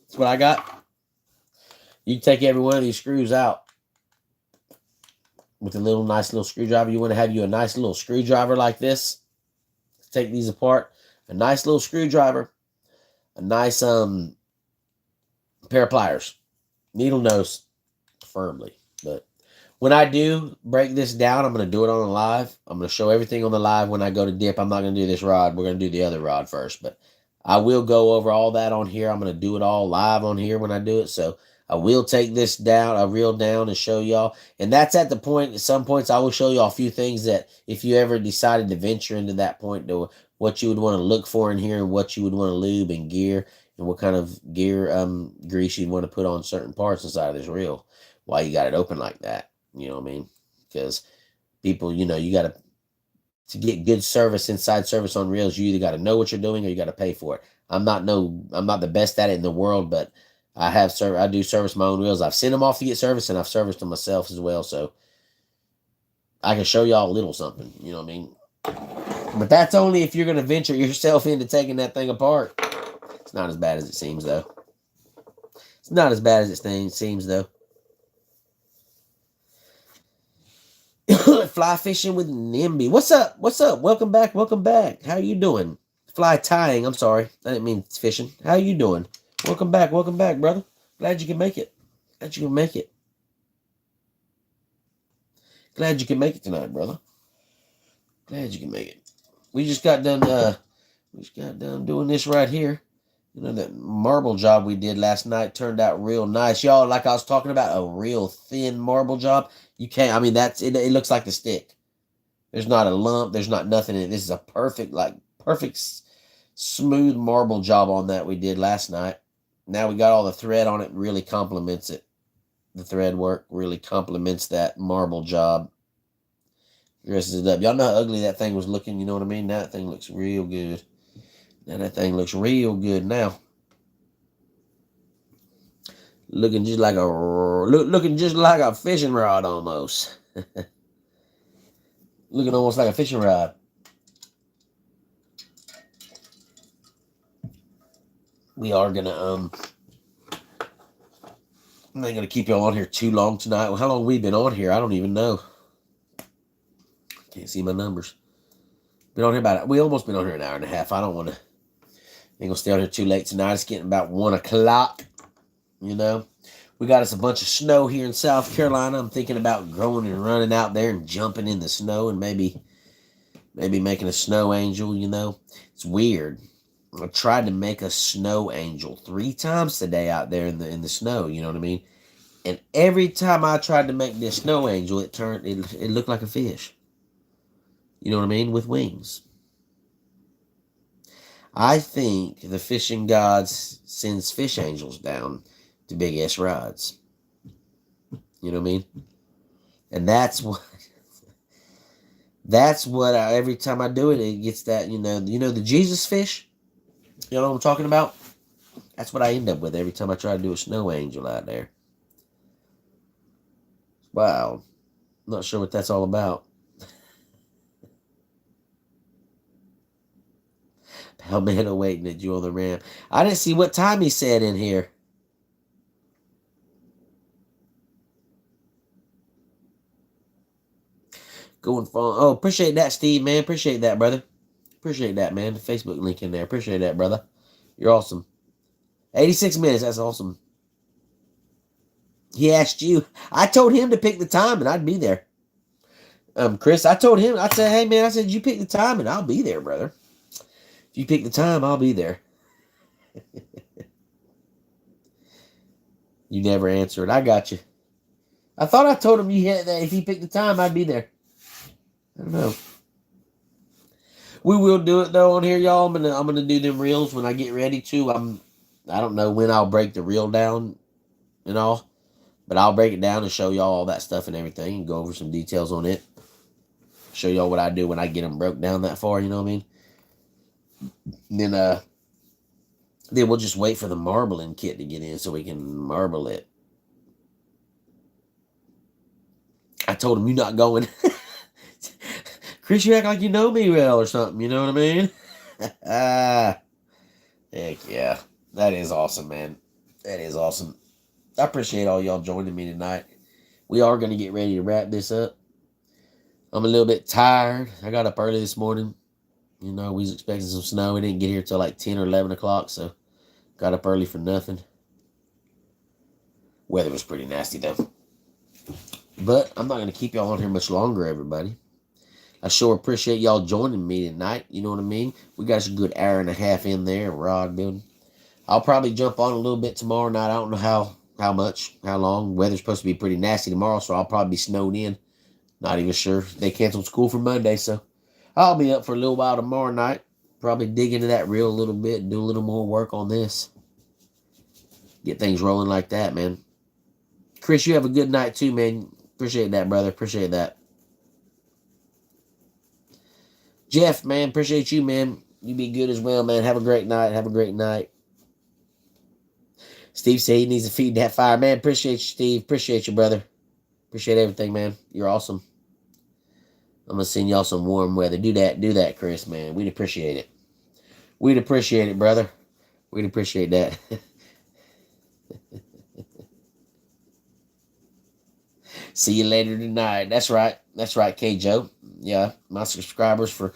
A: That's what I got. You can take every one of these screws out with a nice little screwdriver. You want to have you a nice little screwdriver like this. Take these apart. A nice little screwdriver. A nice pair of pliers. Needle nose firmly. But when I do break this down, I'm going to do it on the live. I'm going to show everything on the live when I go to dip. I'm not going to do this rod. We're going to do the other rod first. But I will go over all that on here. I'm going to do it all live on here when I do it. So I will take this down, I reel down and show y'all. And that's at the point, at some points, I will show y'all a few things that if you ever decided to venture into that point, to what you would want to look for in here, and what you would want to lube and gear, and what kind of gear grease you'd want to put on certain parts inside of this reel. Why you got it open like that. You know what I mean? Because people, you got to get good service, inside service on reels, you either got to know what you're doing or you got to pay for it. I'm not the best at it in the world, but I do service my own reels. I've sent them off to get service, and I've serviced them myself as well. So I can show y'all a little something. You know what I mean? But that's only if you're going to venture yourself into taking that thing apart. It's not as bad as it seems, though. It's not as bad as it seems, though. Fly fishing with Nimby. What's up? What's up? Welcome back. Welcome back. How you doing? Fly tying. I'm sorry. I didn't mean fishing. How you doing? Welcome back. Welcome back, brother. Glad you can make it. Glad you can make it. Glad you can make it tonight, brother. Glad you can make it. We just got done doing this right here. You know, that marble job we did last night turned out real nice. Y'all, like I was talking about, a real thin marble job. You can't, I mean, that's it. It looks like the stick. There's not a lump. There's not nothing in it. This is a perfect smooth marble job on that we did last night. Now we got all the thread on it. Really complements it. The thread work really complements that marble job. Dresses it up. Y'all know how ugly that thing was looking. You know what I mean? That thing looks real good. Now that thing looks real good now. Looking just like a fishing rod almost. Looking almost like a fishing rod. We are gonna I'm not gonna keep y'all on here too long tonight. Well, how long we been on here? I don't even know. Can't see my numbers. Been on here we almost been on here an hour and a half. I don't want to. Ain't gonna stay on here too late tonight. It's getting about 1 o'clock. You know, we got us a bunch of snow here in South Carolina. I'm thinking about going and running out there and jumping in the snow and maybe making a snow angel. You know, it's weird. I tried to make a snow angel 3 times today out there in the snow. You know what I mean? And every time I tried to make this snow angel, it looked like a fish. You know what I mean? With wings. I think the fishing gods sends fish angels down to BigSrod's. You know what I mean? And that's what every time I do it, it gets that, you know the Jesus fish? You know what I'm talking about? That's what I end up with every time I try to do a snow angel out there. Wow. Not sure what that's all about. Palmetto waiting at you on the ramp. I didn't see what time he said in here. Going phone. Oh, appreciate that, Steve, man. Appreciate that, brother. Appreciate that, man. The Facebook link in there. Appreciate that, brother. You're awesome. 86 minutes. That's awesome. He asked you. I told him to pick the time, and I'd be there. Chris, I told him. I said, hey, man. I said, you pick the time, and I'll be there, brother. If you pick the time, I'll be there. You never answered. I got you. I thought I told him you had that. If he picked the time, I'd be there. I don't know. We will do it though on here, y'all. I'm gonna do them reels when I get ready to. I don't know when I'll break the reel down and all, but I'll break it down and show y'all all that stuff and everything and go over some details on it. Show y'all what I do when I get them broke down that far. You know what I mean? And then we'll just wait for the marbling kit to get in so we can marble it. I told him, you're not going. Chris, you act like you know me well or something. You know what I mean? Heck yeah. That is awesome, man. That is awesome. I appreciate all y'all joining me tonight. We are going to get ready to wrap this up. I'm a little bit tired. I got up early this morning. You know, we was expecting some snow. We didn't get here till like 10 or 11 o'clock, so got up early for nothing. Weather was pretty nasty, though. But I'm not going to keep y'all on here much longer, everybody. I sure appreciate y'all joining me tonight. You know what I mean? We got a good hour and a half in there, rod building. I'll probably jump on a little bit tomorrow night. I don't know how much, how long. Weather's supposed to be pretty nasty tomorrow, so I'll probably be snowed in. Not even sure. They canceled school for Monday, so I'll be up for a little while tomorrow night. Probably dig into that reel a little bit and do a little more work on this. Get things rolling like that, man. Chris, you have a good night too, man. Appreciate that, brother. Appreciate that. Jeff, man, appreciate you, man. You be good as well, man. Have a great night. Have a great night. Steve said he needs to feed that fire. Man, appreciate you, Steve. Appreciate you, brother. Appreciate everything, man. You're awesome. I'm gonna send y'all some warm weather. Do that, Chris, man. We'd appreciate it. We'd appreciate it, brother. We'd appreciate that. See you later tonight. That's right. That's right, K Joe. Yeah, my subscribers for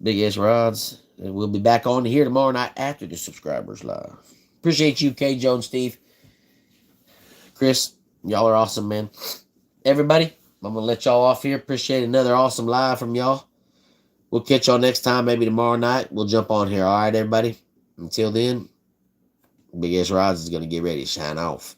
A: BigSrod's. And we'll be back on here tomorrow night after the subscribers live. Appreciate you, K Joe and Steve. Chris, y'all are awesome, man. Everybody, I'm gonna let y'all off here. Appreciate another awesome live from y'all. We'll catch y'all next time, maybe tomorrow night. We'll jump on here. All right, everybody. Until then, BigSrod's is gonna get ready to shine off.